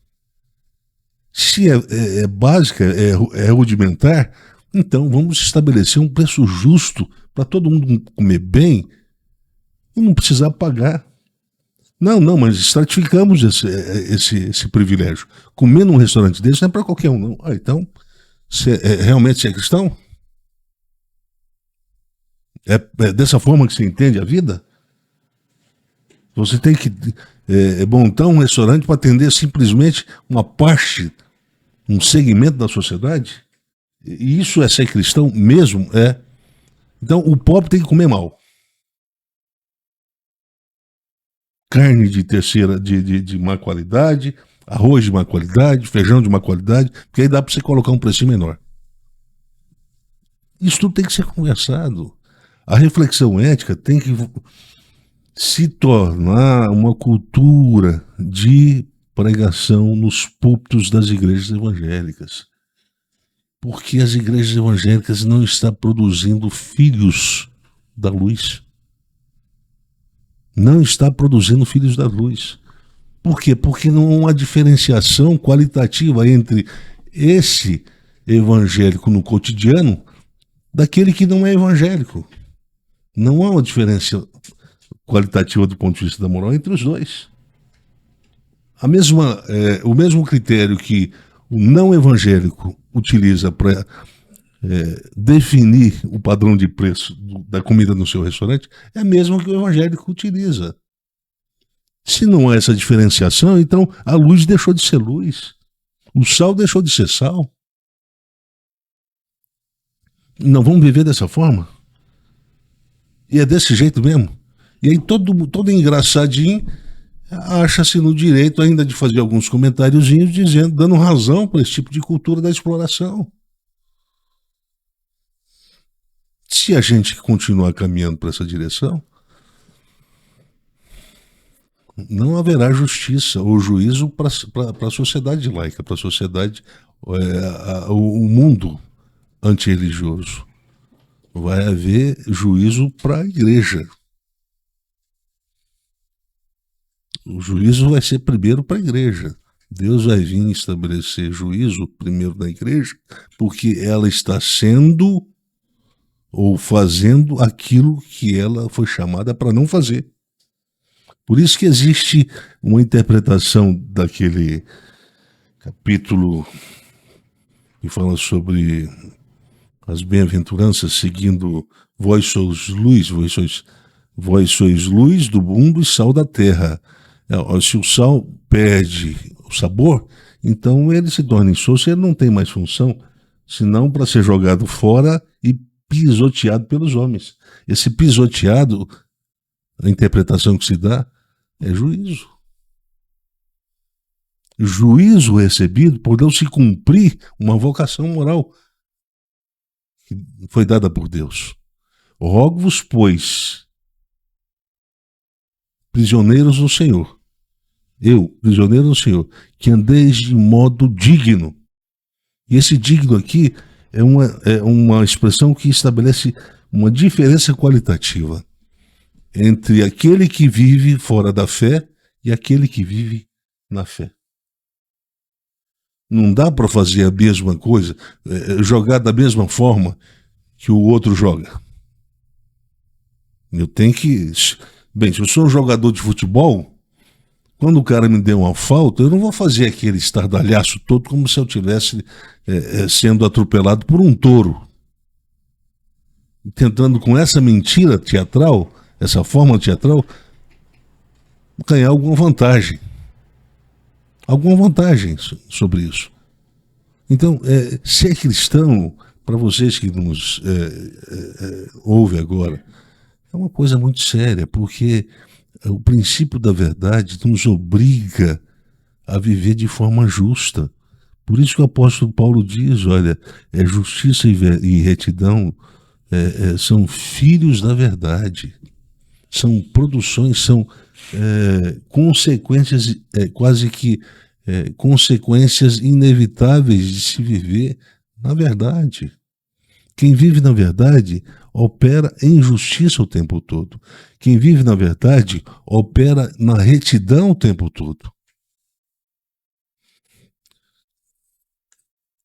Se é básica, é rudimentar, então vamos estabelecer um preço justo para todo mundo comer bem e não precisar pagar. Não, mas estratificamos esse privilégio. Comer num restaurante desse não é para qualquer um, não. Então, realmente você é cristão? É dessa forma que você entende a vida? Você tem que montar um restaurante para atender simplesmente uma parte, um segmento da sociedade? E isso é ser cristão mesmo? É. Então, o pobre tem que comer mal. Carne de má qualidade, arroz de má qualidade, feijão de má qualidade, porque aí dá para você colocar um preço menor. Isso tudo tem que ser conversado. A reflexão ética tem que se tornar uma cultura de pregação nos púlpitos das igrejas evangélicas. Porque as igrejas evangélicas não estão produzindo filhos da luz. Não está produzindo filhos da luz. Por quê? Porque não há uma diferenciação qualitativa entre esse evangélico no cotidiano daquele que não é evangélico. Não há uma diferença qualitativa do ponto de vista da moral entre os dois. O mesmo critério que o não evangélico utiliza para definir o padrão de preço da comida no seu restaurante é a mesma que o evangélico utiliza. Se não há essa diferenciação, então a luz deixou de ser luz, o sal deixou de ser sal. Não vamos viver dessa forma? E é desse jeito mesmo? E aí todo engraçadinho acha-se no direito ainda de fazer alguns comentáriozinhos dando razão para esse tipo de cultura da exploração. Se a gente continuar caminhando para essa direção, não haverá justiça ou juízo para a sociedade laica, para a sociedade, o mundo antirreligioso. Vai haver juízo para a igreja. O juízo vai ser primeiro para a igreja. Deus vai vir estabelecer juízo primeiro na igreja, porque ela está sendo ou fazendo aquilo que ela foi chamada para não fazer. Por isso que existe uma interpretação daquele capítulo que fala sobre as bem-aventuranças, seguindo vós sois luz, vós sois luz do mundo e sal da terra. Se o sal perde o sabor, então ele se torna insosso e ele não tem mais função, senão para ser jogado fora e pisoteado pelos homens. Esse pisoteado, a interpretação que se dá, é juízo. Juízo recebido por não se cumprir uma vocação moral que foi dada por Deus. Rogo-vos, pois, prisioneiros do Senhor, eu, prisioneiro do Senhor, que andeis de modo digno. E esse digno aqui é uma expressão que estabelece uma diferença qualitativa entre aquele que vive fora da fé e aquele que vive na fé. Não dá para fazer a mesma coisa, jogar da mesma forma que o outro joga. Eu tenho que... Bem, se eu sou um jogador de futebol, quando o cara me der uma falta, eu não vou fazer aquele estardalhaço todo como se eu estivesse sendo atropelado por um touro. Tentando com essa mentira teatral, essa forma teatral, ganhar alguma vantagem. Alguma vantagem sobre isso. Então, ser cristão, para vocês que nos ouvem agora, é uma coisa muito séria, porque o princípio da verdade nos obriga a viver de forma justa. Por isso que o apóstolo Paulo diz, olha, justiça e retidão são filhos da verdade. São produções, são consequências, quase que consequências inevitáveis de se viver na verdade. Quem vive na verdade opera em justiça o tempo todo. Quem vive na verdade opera na retidão o tempo todo.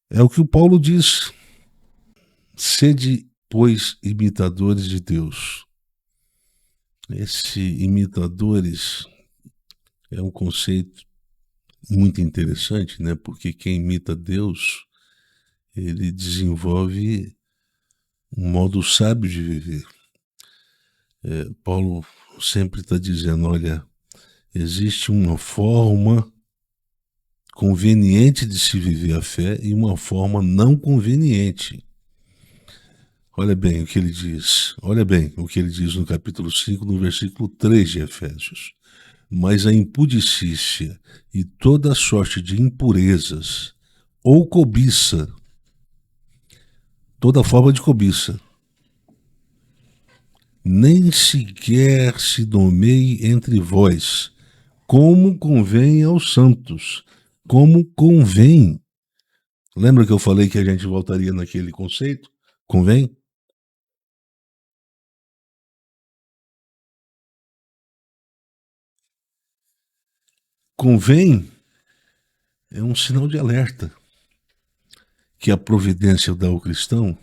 É o que o Paulo diz. Sede, pois, imitadores de Deus. Esse imitadores é um conceito muito interessante, né? Porque quem imita Deus, ele desenvolve um modo sábio de viver. Paulo sempre está dizendo, olha, existe uma forma conveniente de se viver a fé e uma forma não conveniente. Olha bem o que ele diz. Olha bem o que ele diz no capítulo 5, no versículo 3 de Efésios. Mas a impudicícia e toda sorte de impurezas ou cobiça, toda forma de cobiça, nem sequer se nomeie entre vós, como convém aos santos, como convém. Lembra que eu falei que a gente voltaria naquele conceito? Convém? convém é um sinal de alerta que a providência dá ao cristão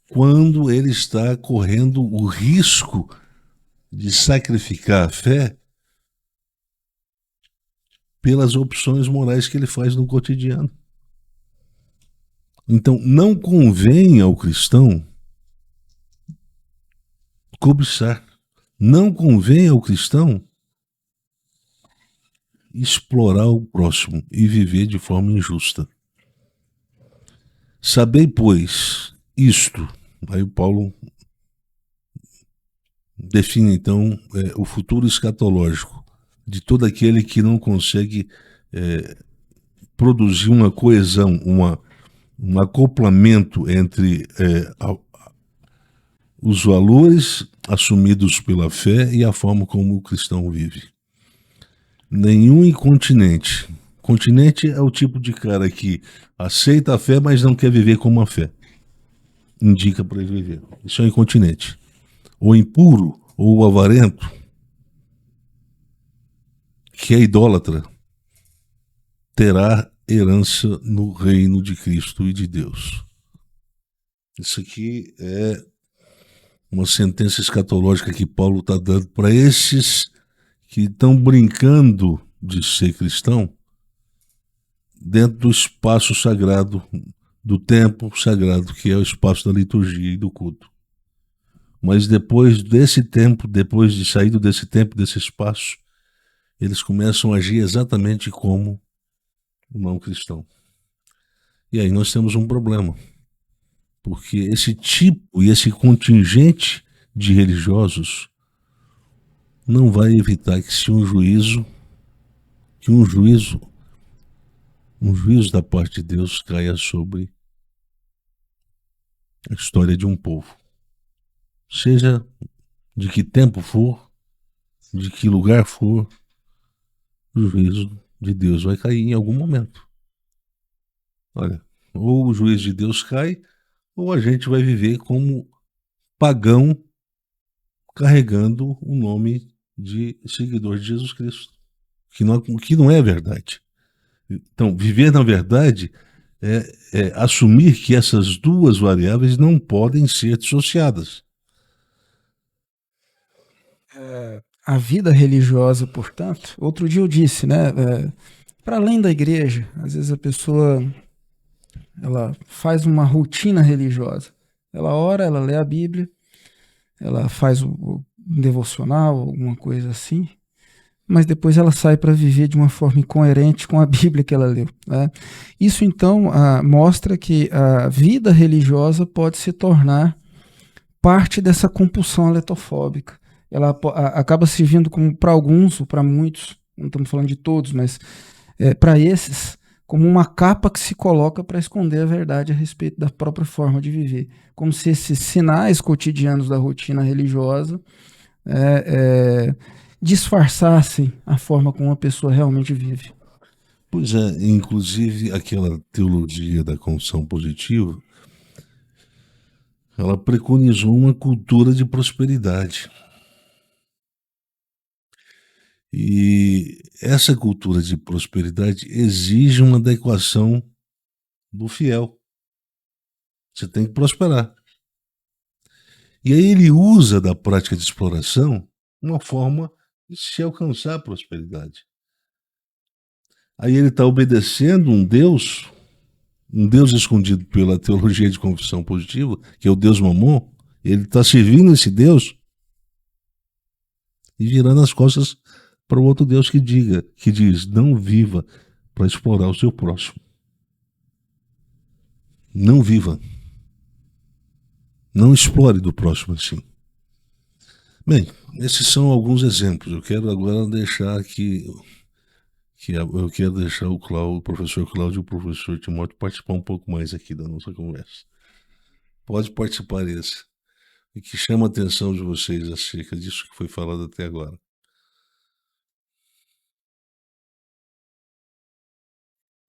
quando ele está correndo o risco de sacrificar a fé pelas opções morais que ele faz no cotidiano. Então, não convém ao cristão cobiçar. Não convém ao cristão explorar o próximo e viver de forma injusta. Sabei, pois, isto. Aí o Paulo define, então, o futuro escatológico de todo aquele que não consegue produzir uma coesão, um acoplamento entre os valores assumidos pela fé e a forma como o cristão vive. Nenhum incontinente. Continente é o tipo de cara que aceita a fé, mas não quer viver como a fé indica para ele viver. Isso é incontinente. Ou impuro, ou avarento, que é idólatra, terá herança no reino de Cristo e de Deus. Isso aqui é uma sentença escatológica que Paulo está dando para esses que estão brincando de ser cristão dentro do espaço sagrado, do templo sagrado, que é o espaço da liturgia e do culto. Mas depois desse tempo, depois de sair desse tempo, desse espaço, eles começam a agir exatamente como o não cristão. E aí nós temos um problema, porque esse tipo e esse contingente de religiosos não vai evitar que um juízo da parte de Deus caia sobre a história de um povo. Seja de que tempo for, de que lugar for, o juízo de Deus vai cair em algum momento. Olha, ou o juízo de Deus cai, ou a gente vai viver como pagão carregando o nome de seguidor de Jesus Cristo, que não é verdade. Então, viver na verdade é assumir que essas duas variáveis não podem ser dissociadas. A vida religiosa, portanto, outro dia eu disse, né, para além da igreja, às vezes a pessoa ela faz uma rotina religiosa. Ela ora, ela lê a Bíblia, ela faz o devocional, alguma coisa assim, mas depois ela sai para viver de uma forma incoerente com a Bíblia que ela leu, né? Isso, então, mostra que a vida religiosa pode se tornar parte dessa compulsão letofóbica. Ela acaba servindo para alguns, ou para muitos, não estamos falando de todos, mas para esses, como uma capa que se coloca para esconder a verdade a respeito da própria forma de viver. Como se esses sinais cotidianos da rotina religiosa disfarçassem a forma como a pessoa realmente vive. Pois é, inclusive aquela teologia da condição positiva, ela preconizou uma cultura de prosperidade. E essa cultura de prosperidade exige uma adequação do fiel. Você tem que prosperar. E aí ele usa da prática de exploração uma forma de se alcançar a prosperidade. Aí ele está obedecendo um Deus escondido pela teologia de confissão positiva, que é o Deus Mamon. Ele está servindo esse Deus e virando as costas para o outro Deus que diz, não viva para explorar o seu próximo. Não viva. Não explore do próximo assim. Bem, esses são alguns exemplos. Eu quero agora deixar aqui, eu quero deixar o professor Cláudio e o professor Timóteo participar um pouco mais aqui da nossa conversa. Pode participar esse. E que chama a atenção de vocês acerca disso que foi falado até agora.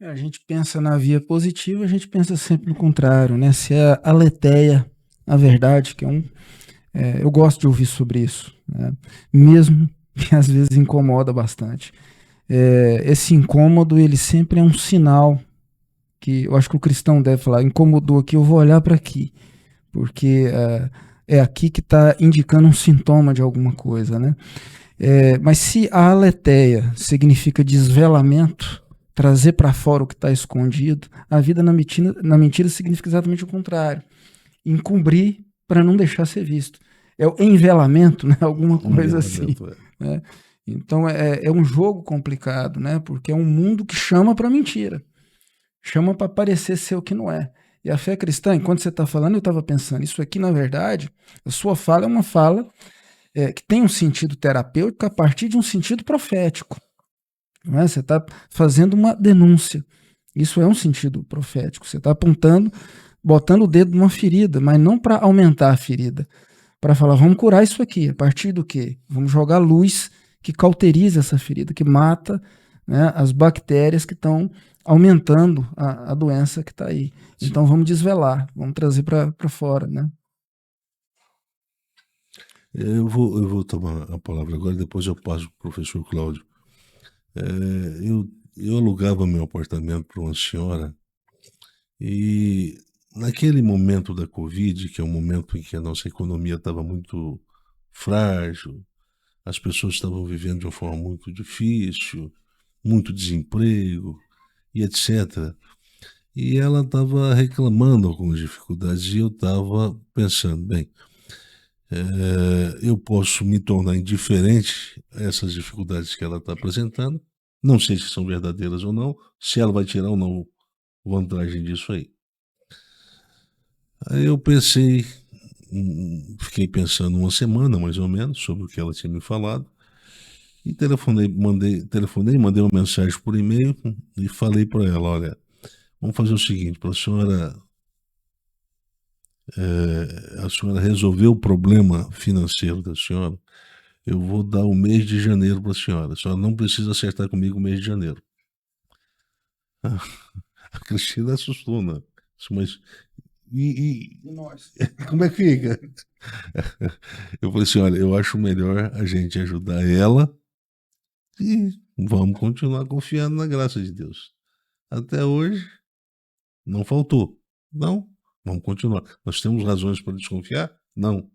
A gente pensa na via positiva, a gente pensa sempre no contrário, né? Se é a aletheia, a verdade, que eu gosto de ouvir sobre isso, né? Mesmo que às vezes incomoda bastante. Esse incômodo, ele sempre é um sinal que eu acho que o cristão deve falar: incomodou aqui, eu vou olhar para aqui, porque é aqui que está indicando um sintoma de alguma coisa, né? Mas se a aletheia significa desvelamento, trazer para fora o que está escondido, a vida na mentira significa exatamente o contrário: encobrir para não deixar ser visto. É o envelamento, né? Alguma coisa assim. Né? Então é um jogo complicado, né? Porque é um mundo que chama para mentira, chama para parecer ser o que não é. E a fé cristã, enquanto você está falando, eu estava pensando, isso aqui, na verdade, a sua fala é uma fala que tem um sentido terapêutico a partir de um sentido profético. Não é? Você está fazendo uma denúncia. Isso é um sentido profético. Você está apontando, botando o dedo numa ferida, mas não para aumentar a ferida. Para falar, vamos curar isso aqui. A partir do quê? Vamos jogar luz que cauteriza essa ferida, que mata, né, as bactérias que estão aumentando a doença que está aí. Sim. Então vamos desvelar, vamos trazer para fora, né? Eu vou tomar a palavra agora, depois eu passo para o professor Cláudio. Eu alugava meu apartamento para uma senhora e naquele momento da Covid, que é um momento em que a nossa economia estava muito frágil, as pessoas estavam vivendo de uma forma muito difícil, muito desemprego e etc. E ela estava reclamando algumas dificuldades e eu estava pensando, bem, eu posso me tornar indiferente a essas dificuldades que ela está apresentando, não sei se são verdadeiras ou não, se ela vai tirar ou não vantagem disso aí. Aí eu pensei, fiquei pensando uma semana mais ou menos sobre o que ela tinha me falado e mandei uma mensagem por e-mail e falei para ela, olha, vamos fazer o seguinte, para a senhora resolver o problema financeiro da senhora, eu vou dar o mês de janeiro para a senhora não precisa acertar comigo o mês de janeiro. A Cristina assustou, né? Mas e nós? Como é que fica? Eu falei assim, olha, eu acho melhor a gente ajudar ela e vamos continuar confiando na graça de Deus. Até hoje não faltou. Não, vamos continuar. Nós temos razões para desconfiar? Não.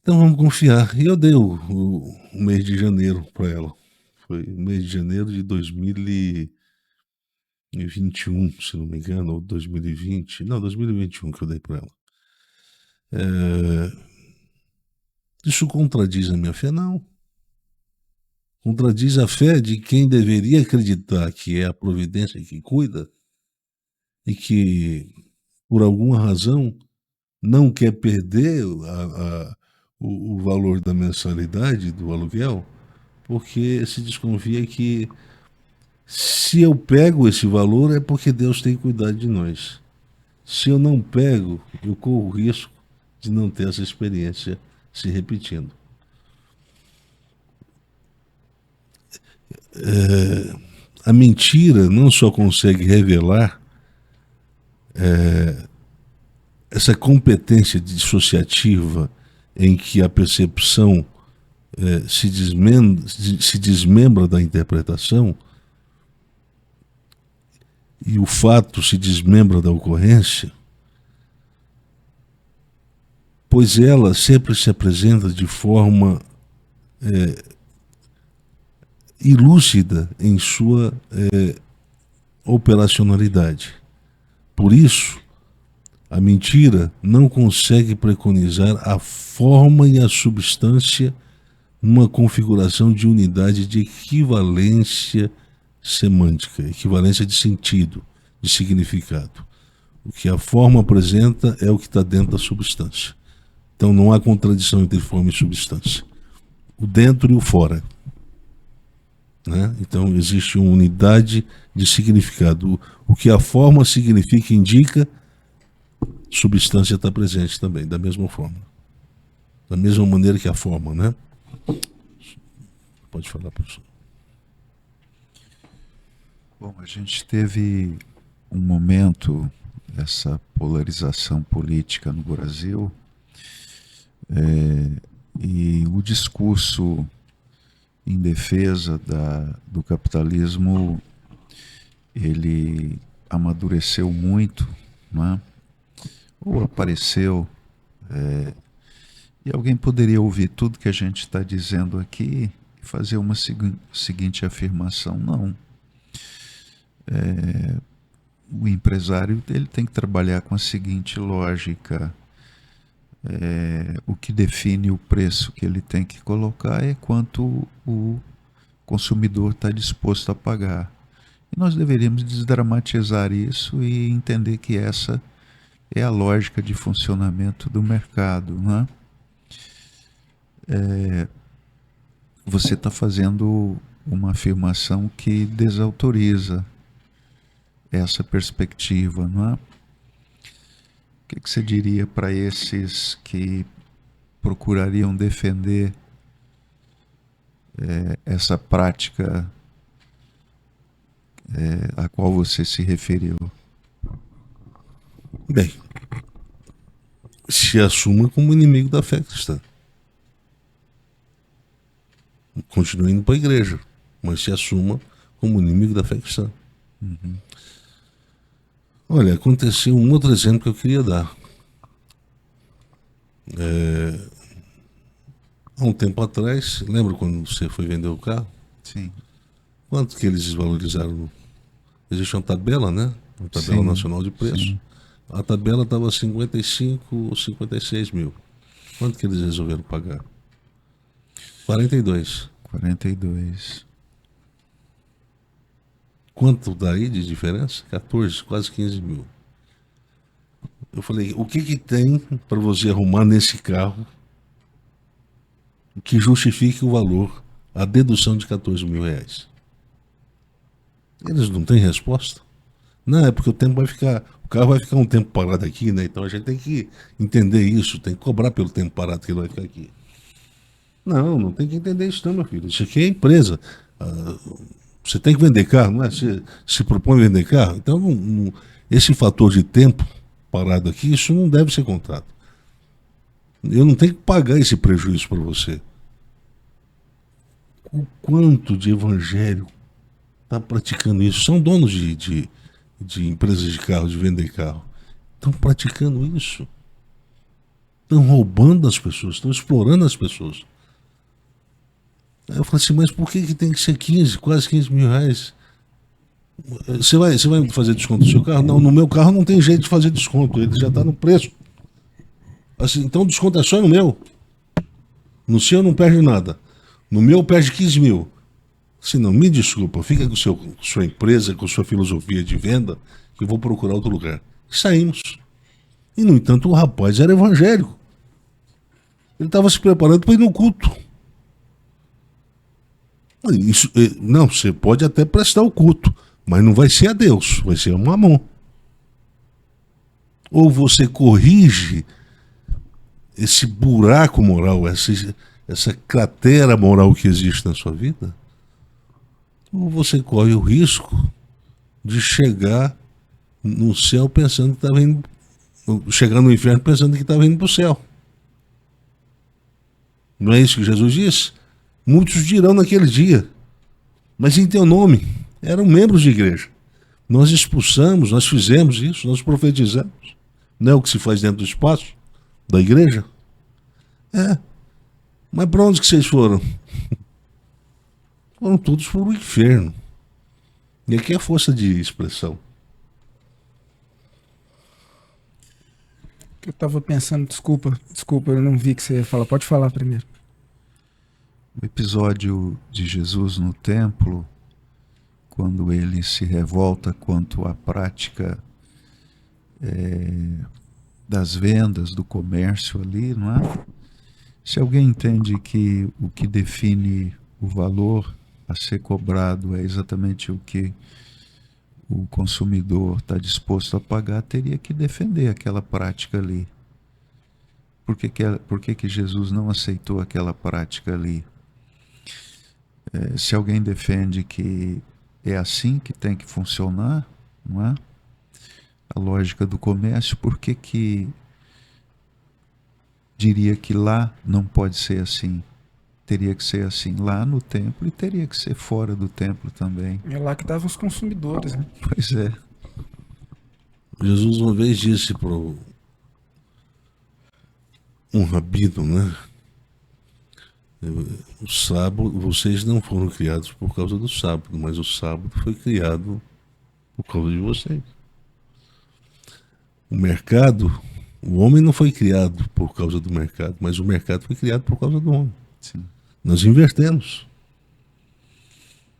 Então vamos confiar. E eu dei o mês de janeiro para ela. Foi o mês de janeiro de 2021, se não me engano, ou 2020. Não, 2021 que eu dei para ela. Isso contradiz a minha fé? Não. Contradiz a fé de quem deveria acreditar que é a providência que cuida e que, por alguma razão, não quer perder o valor da mensalidade do aluguel, porque se desconfia que se eu pego esse valor é porque Deus tem cuidado de nós. Se eu não pego, eu corro o risco de não ter essa experiência se repetindo. A mentira não só consegue revelar essa competência dissociativa em que a percepção se desmembra da interpretação e o fato se desmembra da ocorrência, pois ela sempre se apresenta de forma ilúcida em sua operacionalidade. Por isso, a mentira não consegue preconizar a forma e a substância numa configuração de unidade de equivalência semântica, equivalência de sentido, de significado. O que a forma apresenta é o que está dentro da substância. Então não há contradição entre forma e substância. O dentro e o fora. Né? Então existe uma unidade de significado. O que a forma significa e indica, substância está presente também, da mesma forma. Da mesma maneira que a forma, né? Pode falar, professor. Bom, a gente teve um momento, essa polarização política no Brasil, E o discurso em defesa do capitalismo, ele amadureceu muito, né? Ou apareceu, e alguém poderia ouvir tudo que a gente está dizendo aqui e fazer uma seguinte afirmação: não. O empresário, ele tem que trabalhar com a seguinte lógica: o que define o preço que ele tem que colocar é quanto o consumidor está disposto a pagar. E nós deveríamos desdramatizar isso e entender que essa é a lógica de funcionamento do mercado, né? Você está fazendo uma afirmação que desautoriza essa perspectiva, não é? O que você diria para esses que procurariam defender essa prática a qual você se referiu? Bem, se assuma como inimigo da fé cristã. Continue indo para a igreja, mas se assuma como inimigo da fé cristã. Uhum. Olha, aconteceu um outro exemplo que eu queria dar. Há um tempo atrás, lembra quando você foi vender o carro? Sim. Quanto que eles desvalorizaram? Existe uma tabela, né? Uma tabela nacional de preço. Sim. A tabela estava 55 ou 56 mil. Quanto que eles resolveram pagar? 42. 42. Quanto daí de diferença? 14, quase 15 mil. Eu falei, o que tem para você arrumar nesse carro que justifique o valor, a dedução de 14 mil reais? Eles não têm resposta. Não, é porque o carro vai ficar um tempo parado aqui, né? Então a gente tem que entender isso, tem que cobrar pelo tempo parado que ele vai ficar aqui. Não tem que entender isso não, meu filho. Isso aqui é empresa. Você tem que vender carro, não é? Você se propõe a vender carro. Então, esse fator de tempo parado aqui, isso não deve ser contado. Eu não tenho que pagar esse prejuízo para você. O quanto de evangélico está praticando isso? São donos de empresas de carro, de vender carro. Estão praticando isso. Estão roubando as pessoas, estão explorando as pessoas. Aí eu falei assim, mas por que tem que ser 15, quase 15 mil reais? Você vai fazer desconto no seu carro? Não, no meu carro não tem jeito de fazer desconto, ele já está no preço. Assim, então o desconto é só no meu. No seu não perde nada. No meu perde 15 mil. Se não, me desculpa, fica com sua empresa, com sua filosofia de venda, que eu vou procurar outro lugar. Saímos. E, no entanto, o rapaz era evangélico. Ele estava se preparando para ir no culto. Isso, não, você pode até prestar o culto, mas não vai ser a Deus, vai ser a Mamon. Ou você corrige esse buraco moral, essa cratera moral que existe na sua vida, ou você corre o risco de chegar no céu pensando que estava indo, chegar no inferno pensando que estava indo para o céu. Não é isso que Jesus disse? Muitos dirão naquele dia, mas em teu nome, eram membros de igreja. Nós expulsamos, nós fizemos isso, nós profetizamos. Não é o que se faz dentro do espaço da igreja? Mas para onde que vocês foram? Foram todos para o inferno. E aqui é força de expressão. Eu estava pensando, desculpa, eu não vi que você ia falar. Pode falar primeiro. O episódio de Jesus no templo, quando ele se revolta quanto à prática das vendas, do comércio ali, não é? Se alguém entende que o que define o valor a ser cobrado é exatamente o que o consumidor está disposto a pagar, teria que defender aquela prática ali. Por que Jesus não aceitou aquela prática ali? Se alguém defende que é assim que tem que funcionar, não é? A lógica do comércio, por que diria que lá não pode ser assim. Teria que ser assim lá no templo e teria que ser fora do templo também. É lá que estavam os consumidores, né? Pois é. Jesus uma vez disse para um rabino, né? O sábado, vocês não foram criados por causa do sábado, mas o sábado foi criado por causa de vocês. O mercado, o homem não foi criado por causa do mercado, mas o mercado foi criado por causa do homem. Sim. Nós invertemos.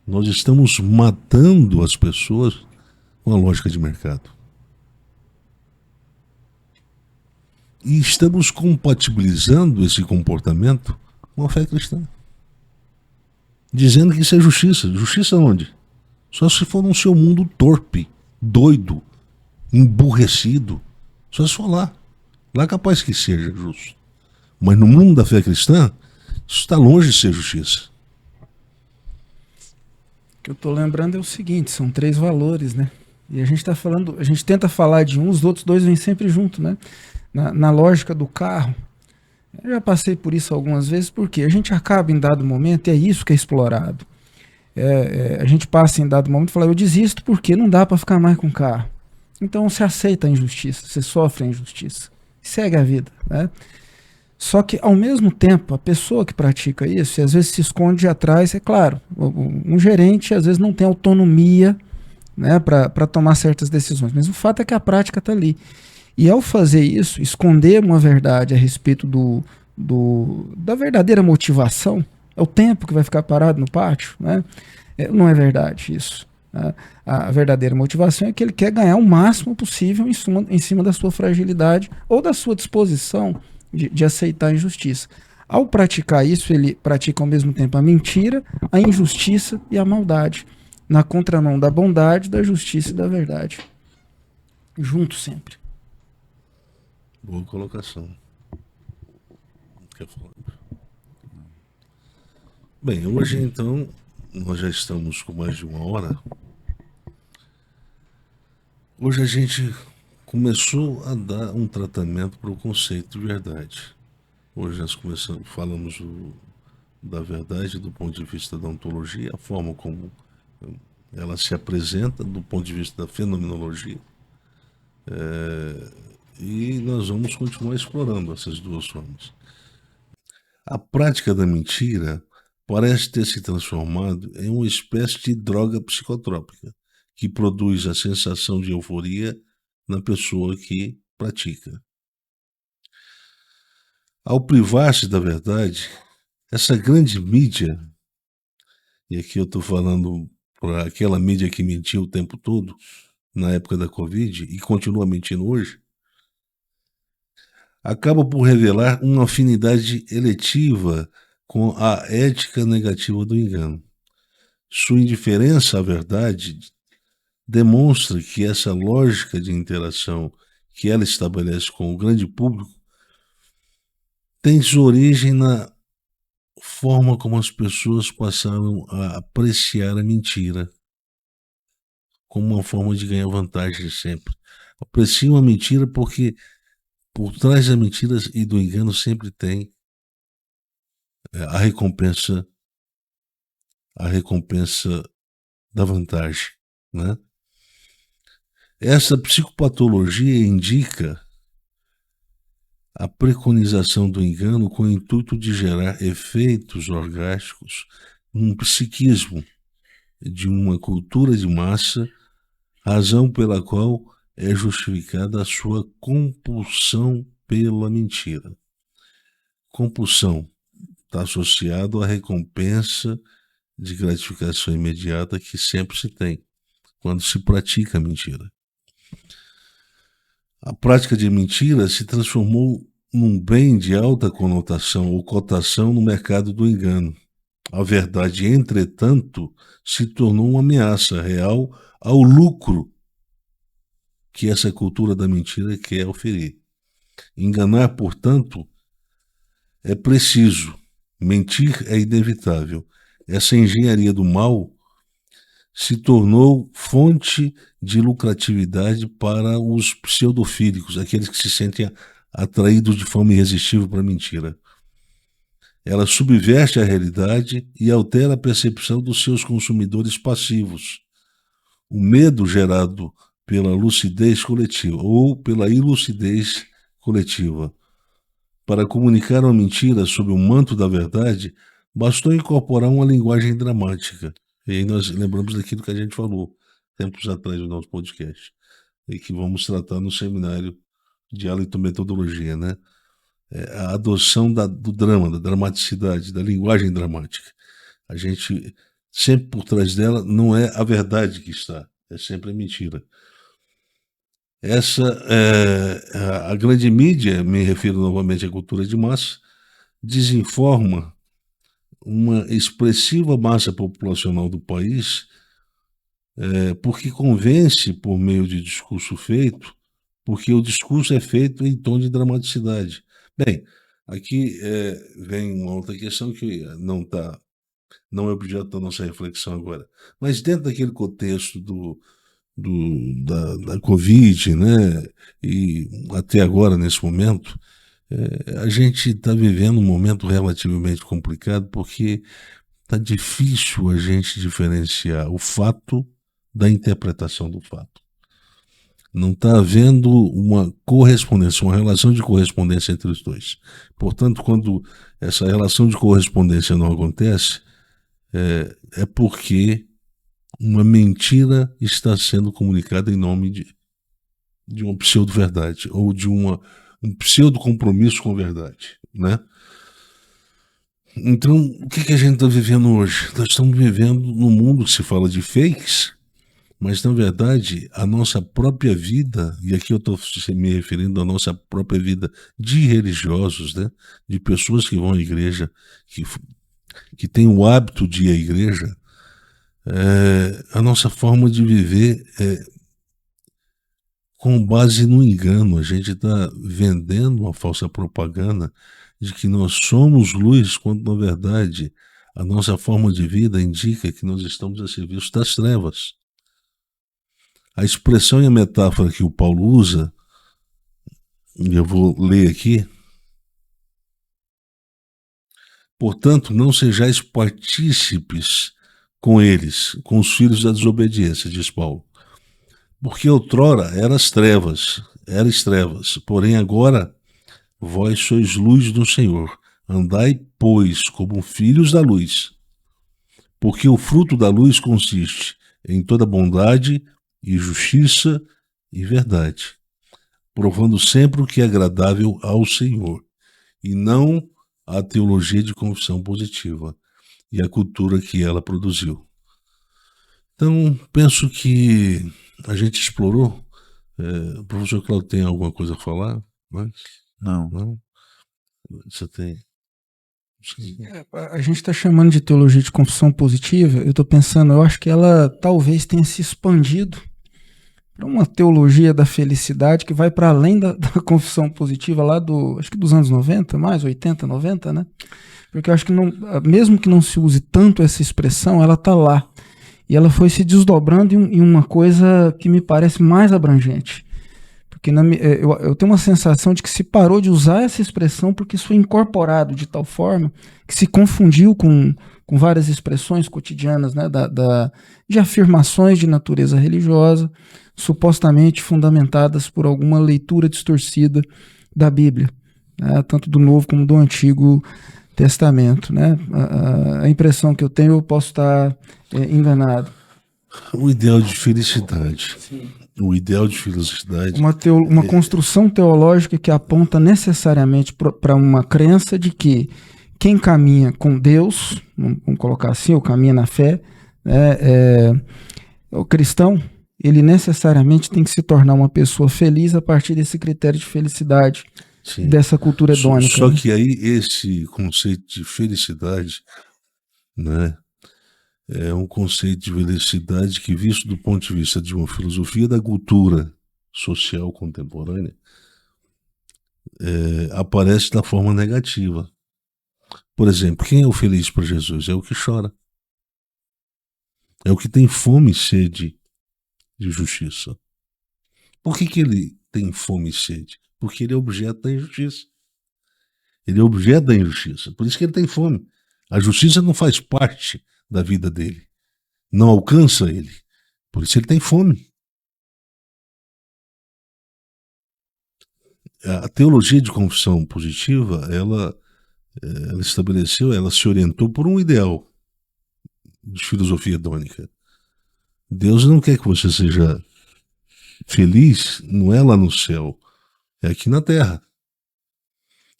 Nós estamos matando as pessoas com a lógica de mercado. E estamos compatibilizando esse comportamento com a fé cristã. Dizendo que isso é justiça. Justiça onde? Só se for num seu mundo torpe, doido, emburrecido. Só se for lá. Lá é capaz que seja justo. Mas no mundo da fé cristã, isso está longe de ser justiça. O que eu tô lembrando é o seguinte, são 3 valores, né? E a gente tá falando, a gente tenta falar de um, os outros 2 vêm sempre junto, né? Na lógica do carro. Eu já passei por isso algumas vezes, porque a gente acaba em dado momento, e é isso que é explorado. A gente passa em dado momento e fala, eu desisto porque não dá para ficar mais com o carro. Então você aceita a injustiça, você sofre a injustiça, segue a vida, né? Só que, ao mesmo tempo, a pessoa que pratica isso, e às vezes se esconde atrás, é claro, um gerente às vezes não tem autonomia, né, para tomar certas decisões, mas o fato é que a prática está ali. E ao fazer isso, esconder uma verdade a respeito da verdadeira motivação, é o tempo que vai ficar parado no pátio, né? Não é verdade isso. Né? A verdadeira motivação é que ele quer ganhar o máximo possível em cima da sua fragilidade ou da sua disposição de aceitar a injustiça. Ao praticar isso, ele pratica ao mesmo tempo a mentira, a injustiça e a maldade, na contramão da bondade, da justiça e da verdade. Junto sempre. Boa colocação. Quer falar? Bem, hoje então, nós já estamos com mais de 1 hora. Hoje a gente começou a dar um tratamento para o conceito de verdade. Hoje nós falamos da verdade do ponto de vista da ontologia, a forma como ela se apresenta do ponto de vista da fenomenologia. E nós vamos continuar explorando essas 2 formas. A prática da mentira parece ter se transformado em uma espécie de droga psicotrópica que produz a sensação de euforia na pessoa que pratica. Ao privar-se da verdade, essa grande mídia, e aqui eu estou falando para aquela mídia que mentiu o tempo todo, na época da Covid, e continua mentindo hoje, acaba por revelar uma afinidade eletiva com a ética negativa do engano. Sua indiferença à verdade demonstra que essa lógica de interação que ela estabelece com o grande público tem sua origem na forma como as pessoas passaram a apreciar a mentira como uma forma de ganhar vantagem sempre. Apreciam a mentira porque por trás da mentira e do engano sempre tem a recompensa da vantagem, né? Essa psicopatologia indica a preconização do engano com o intuito de gerar efeitos orgásticos num psiquismo de uma cultura de massa, razão pela qual é justificada a sua compulsão pela mentira. Compulsão está associado à recompensa de gratificação imediata que sempre se tem quando se pratica a mentira. A prática de mentira se transformou num bem de alta conotação ou cotação no mercado do engano. A verdade, entretanto, se tornou uma ameaça real ao lucro que essa cultura da mentira quer oferir. Enganar, portanto, é preciso. Mentir é inevitável. Essa engenharia do mal se tornou fonte de lucratividade para os pseudofílicos, aqueles que se sentem atraídos de forma irresistível para a mentira. Ela subverte a realidade e altera a percepção dos seus consumidores passivos. O medo gerado pela lucidez coletiva ou pela ilucidez coletiva. Para comunicar uma mentira sob o manto da verdade, bastou incorporar uma linguagem dramática. E aí nós lembramos daquilo que a gente falou tempos atrás no nosso podcast, e que vamos tratar no seminário de hálito-metodologia, né? A adoção do drama, da dramaticidade, da linguagem dramática. A gente, sempre por trás dela, não é a verdade que está, é sempre a mentira. A grande mídia, me refiro novamente à cultura de massa, desinforma uma expressiva massa populacional do país, porque convence por meio de discurso feito, porque o discurso é feito em tom de dramaticidade. Bem, aqui vem uma outra questão que não é objeto da nossa reflexão agora, mas dentro daquele contexto da Covid, né, e até agora, nesse momento, a gente está vivendo um momento relativamente complicado, porque está difícil a gente diferenciar o fato da interpretação do fato. Não está havendo uma correspondência, uma relação de correspondência entre os dois. Portanto, quando essa relação de correspondência não acontece, é porque uma mentira está sendo comunicada em nome de uma pseudo-verdade ou de um pseudo-compromisso com a verdade, né? Então, o que a gente está vivendo hoje? Nós estamos vivendo num mundo que se fala de fakes, mas, na verdade, a nossa própria vida, e aqui eu estou me referindo à nossa própria vida de religiosos, né? De pessoas que vão à igreja, que têm o hábito de ir à igreja, a nossa forma de viver com base no engano. A gente está vendendo uma falsa propaganda de que nós somos luz, quando na verdade a nossa forma de vida indica que nós estamos a serviço das trevas. A expressão e a metáfora que o Paulo usa, eu vou ler aqui: portanto, não sejais partícipes com eles, com os filhos da desobediência, diz Paulo. Porque outrora erais trevas, porém agora vós sois luz do Senhor. Andai, pois, como filhos da luz. Porque o fruto da luz consiste em toda bondade e justiça e verdade, provando sempre o que é agradável ao Senhor, e não a teologia de confissão positiva e a cultura que ela produziu. Então, penso que a gente explorou. O professor Cláudio tem alguma coisa a falar? Não? Você tem? A gente está chamando de teologia de confissão positiva. Eu estou pensando, eu acho que ela talvez tenha se expandido para uma teologia da felicidade que vai para além da confissão positiva lá acho que dos anos 90, mais 80, 90, né? Porque eu acho que mesmo que não se use tanto essa expressão, ela está lá. E ela foi se desdobrando em uma coisa que me parece mais abrangente. Porque eu tenho uma sensação de que se parou de usar essa expressão porque isso foi incorporado de tal forma que se confundiu com várias expressões cotidianas, né, de afirmações de natureza religiosa, supostamente fundamentadas por alguma leitura distorcida da Bíblia, né, tanto do Novo como do Antigo Testamento, né? A impressão que eu tenho, eu posso estar enganado. O ideal de felicidade. Sim. O ideal de felicidade. Uma construção teológica que aponta necessariamente para uma crença de que quem caminha com Deus, vamos colocar assim, ou caminha na fé, o cristão, ele necessariamente tem que se tornar uma pessoa feliz a partir desse critério de felicidade. Sim. Dessa cultura hedônica. Só que aí esse conceito de felicidade, né, é um conceito de felicidade que, visto do ponto de vista de uma filosofia da cultura social contemporânea, aparece da forma negativa. Por exemplo, quem é o feliz para Jesus? É o que chora. É o que tem fome e sede de justiça. Por que ele tem fome e sede? porque ele é objeto da injustiça. Ele é objeto da injustiça, por isso que ele tem fome. A justiça não faz parte da vida dele, não alcança ele, por isso ele tem fome. A teologia de confissão positiva, ela estabeleceu, ela se orientou por um ideal de filosofia hedônica. Deus não quer que você seja feliz, não é lá no céu, é aqui na terra.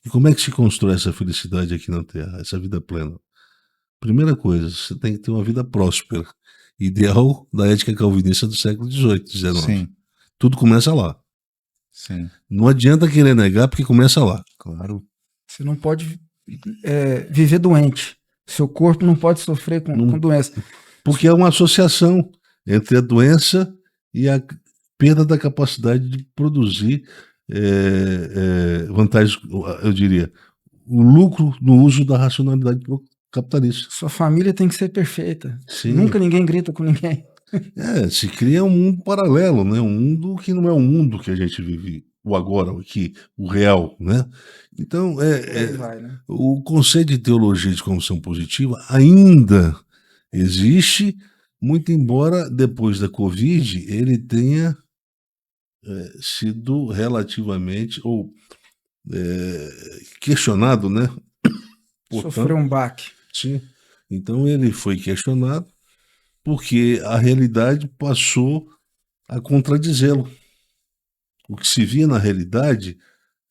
E como é que se constrói essa felicidade aqui na terra, essa vida plena? Primeira coisa, você tem que ter uma vida próspera, ideal da ética calvinista do século XVIII, XIX. Sim. Tudo começa lá. Sim. Não adianta querer negar, porque começa lá. Claro. Você não pode viver doente. Seu corpo não pode sofrer com doença. Porque é uma associação entre a doença e a perda da capacidade de produzir vantagens, eu diria, o lucro no uso da racionalidade capitalista. Sua família tem que ser perfeita. Sim. Nunca ninguém grita com ninguém. Se cria um mundo paralelo, né? Um mundo que não é o mundo que a gente vive, o agora, o aqui, o real, né? Então, Vai, né? o conceito de teologia de confissão positiva ainda existe, muito embora depois da Covid ele tenha sido relativamente ou questionado, né? Sofreu um baque. Sim. Então ele foi questionado porque a realidade passou a contradizê-lo. O que se via na realidade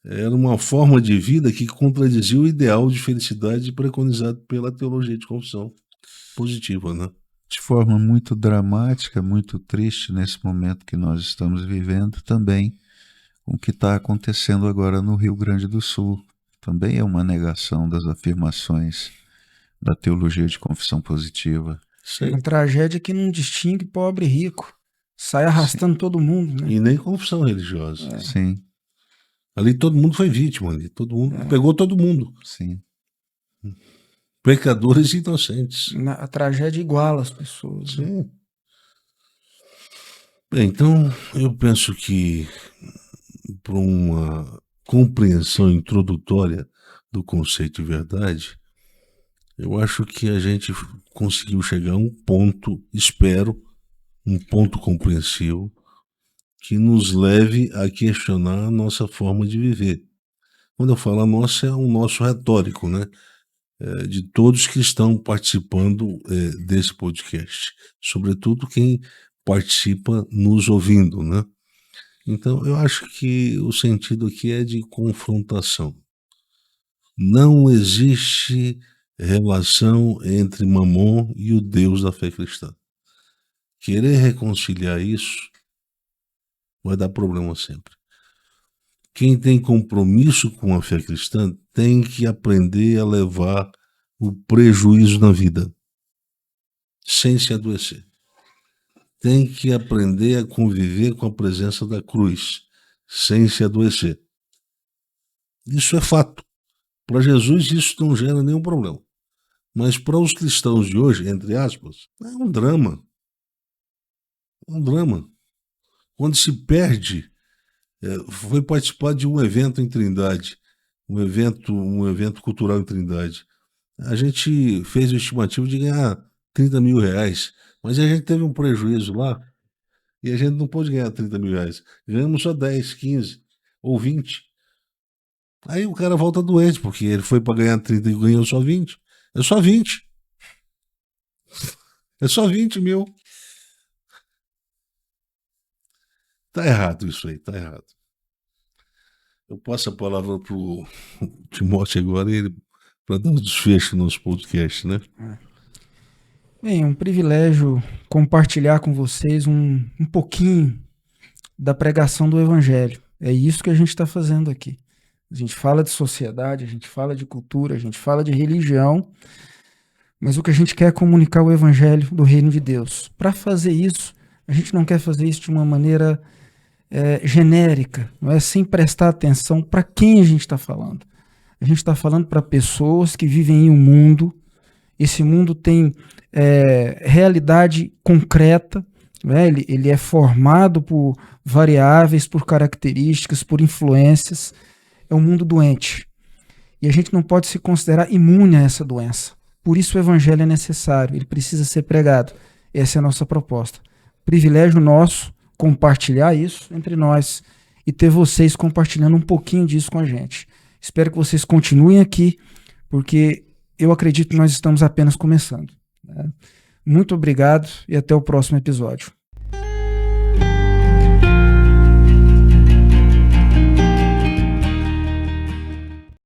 era uma forma de vida que contradizia o ideal de felicidade preconizado pela teologia de confissão positiva, né? De forma muito dramática, muito triste nesse momento que nós estamos vivendo, também o que está acontecendo agora no Rio Grande do Sul. Também é uma negação das afirmações da teologia de confissão positiva. Sim. Uma tragédia que não distingue pobre e rico. Sai arrastando todo mundo, né? E nem confissão religiosa. Sim, Ali todo mundo foi vítima, ali todo mundo pegou todo mundo. sim. Pecadores e inocentes. A tragédia iguala as pessoas. Né? Sim. Bem, então eu penso que para uma compreensão introdutória do conceito de verdade, eu acho que a gente conseguiu chegar a um ponto, espero, um ponto compreensivo, que nos leve a questionar a nossa forma de viver. Quando eu falo a nossa, é o nosso retórico, né? De todos que estão participando desse podcast. Sobretudo quem participa nos ouvindo, né? Então, eu acho que o sentido aqui é de confrontação. Não existe relação entre Mamon e o Deus da fé cristã. Querer reconciliar isso vai dar problema sempre. Quem tem compromisso com a fé cristã tem que aprender a levar o prejuízo na vida, sem se adoecer. Tem que aprender a conviver com a presença da cruz, sem se adoecer. Isso é fato. Para Jesus isso não gera nenhum problema. Mas para os cristãos de hoje, entre aspas, é um drama. É um drama. Quando se perde, foi participar de um evento em Trindade, um evento cultural em Trindade. A gente fez o estimativo de ganhar 30 mil reais, mas a gente teve um prejuízo lá e a gente não pôde ganhar 30 mil reais. Ganhamos só 10, 15 ou 20. Aí o cara volta doente, porque ele foi para ganhar 30 e ganhou só 20. É só 20. É só 20 mil. Tá errado isso aí, tá errado. Eu passo a palavra pro Timóteo agora para dar um desfecho no nosso podcast, né? Bem, é um privilégio compartilhar com vocês um pouquinho da pregação do Evangelho. É isso que a gente está fazendo aqui. A gente fala de sociedade, a gente fala de cultura, a gente fala de religião, mas o que a gente quer é comunicar o Evangelho do Reino de Deus. Para fazer isso, a gente não quer fazer isso de uma maneira genérica, não é sem prestar atenção para quem a gente está falando. A gente está falando para pessoas que vivem em um mundo. Esse mundo tem realidade concreta, né? Ele é formado por variáveis, por características, por influências. É um mundo doente. E a gente não pode se considerar imune a essa doença. Por isso o evangelho é necessário, ele precisa ser pregado. Essa é a nossa proposta. Privilégio nosso compartilhar isso entre nós e ter vocês compartilhando um pouquinho disso com a gente. Espero que vocês continuem aqui, porque eu acredito que nós estamos apenas começando, né? Muito obrigado e até o próximo episódio.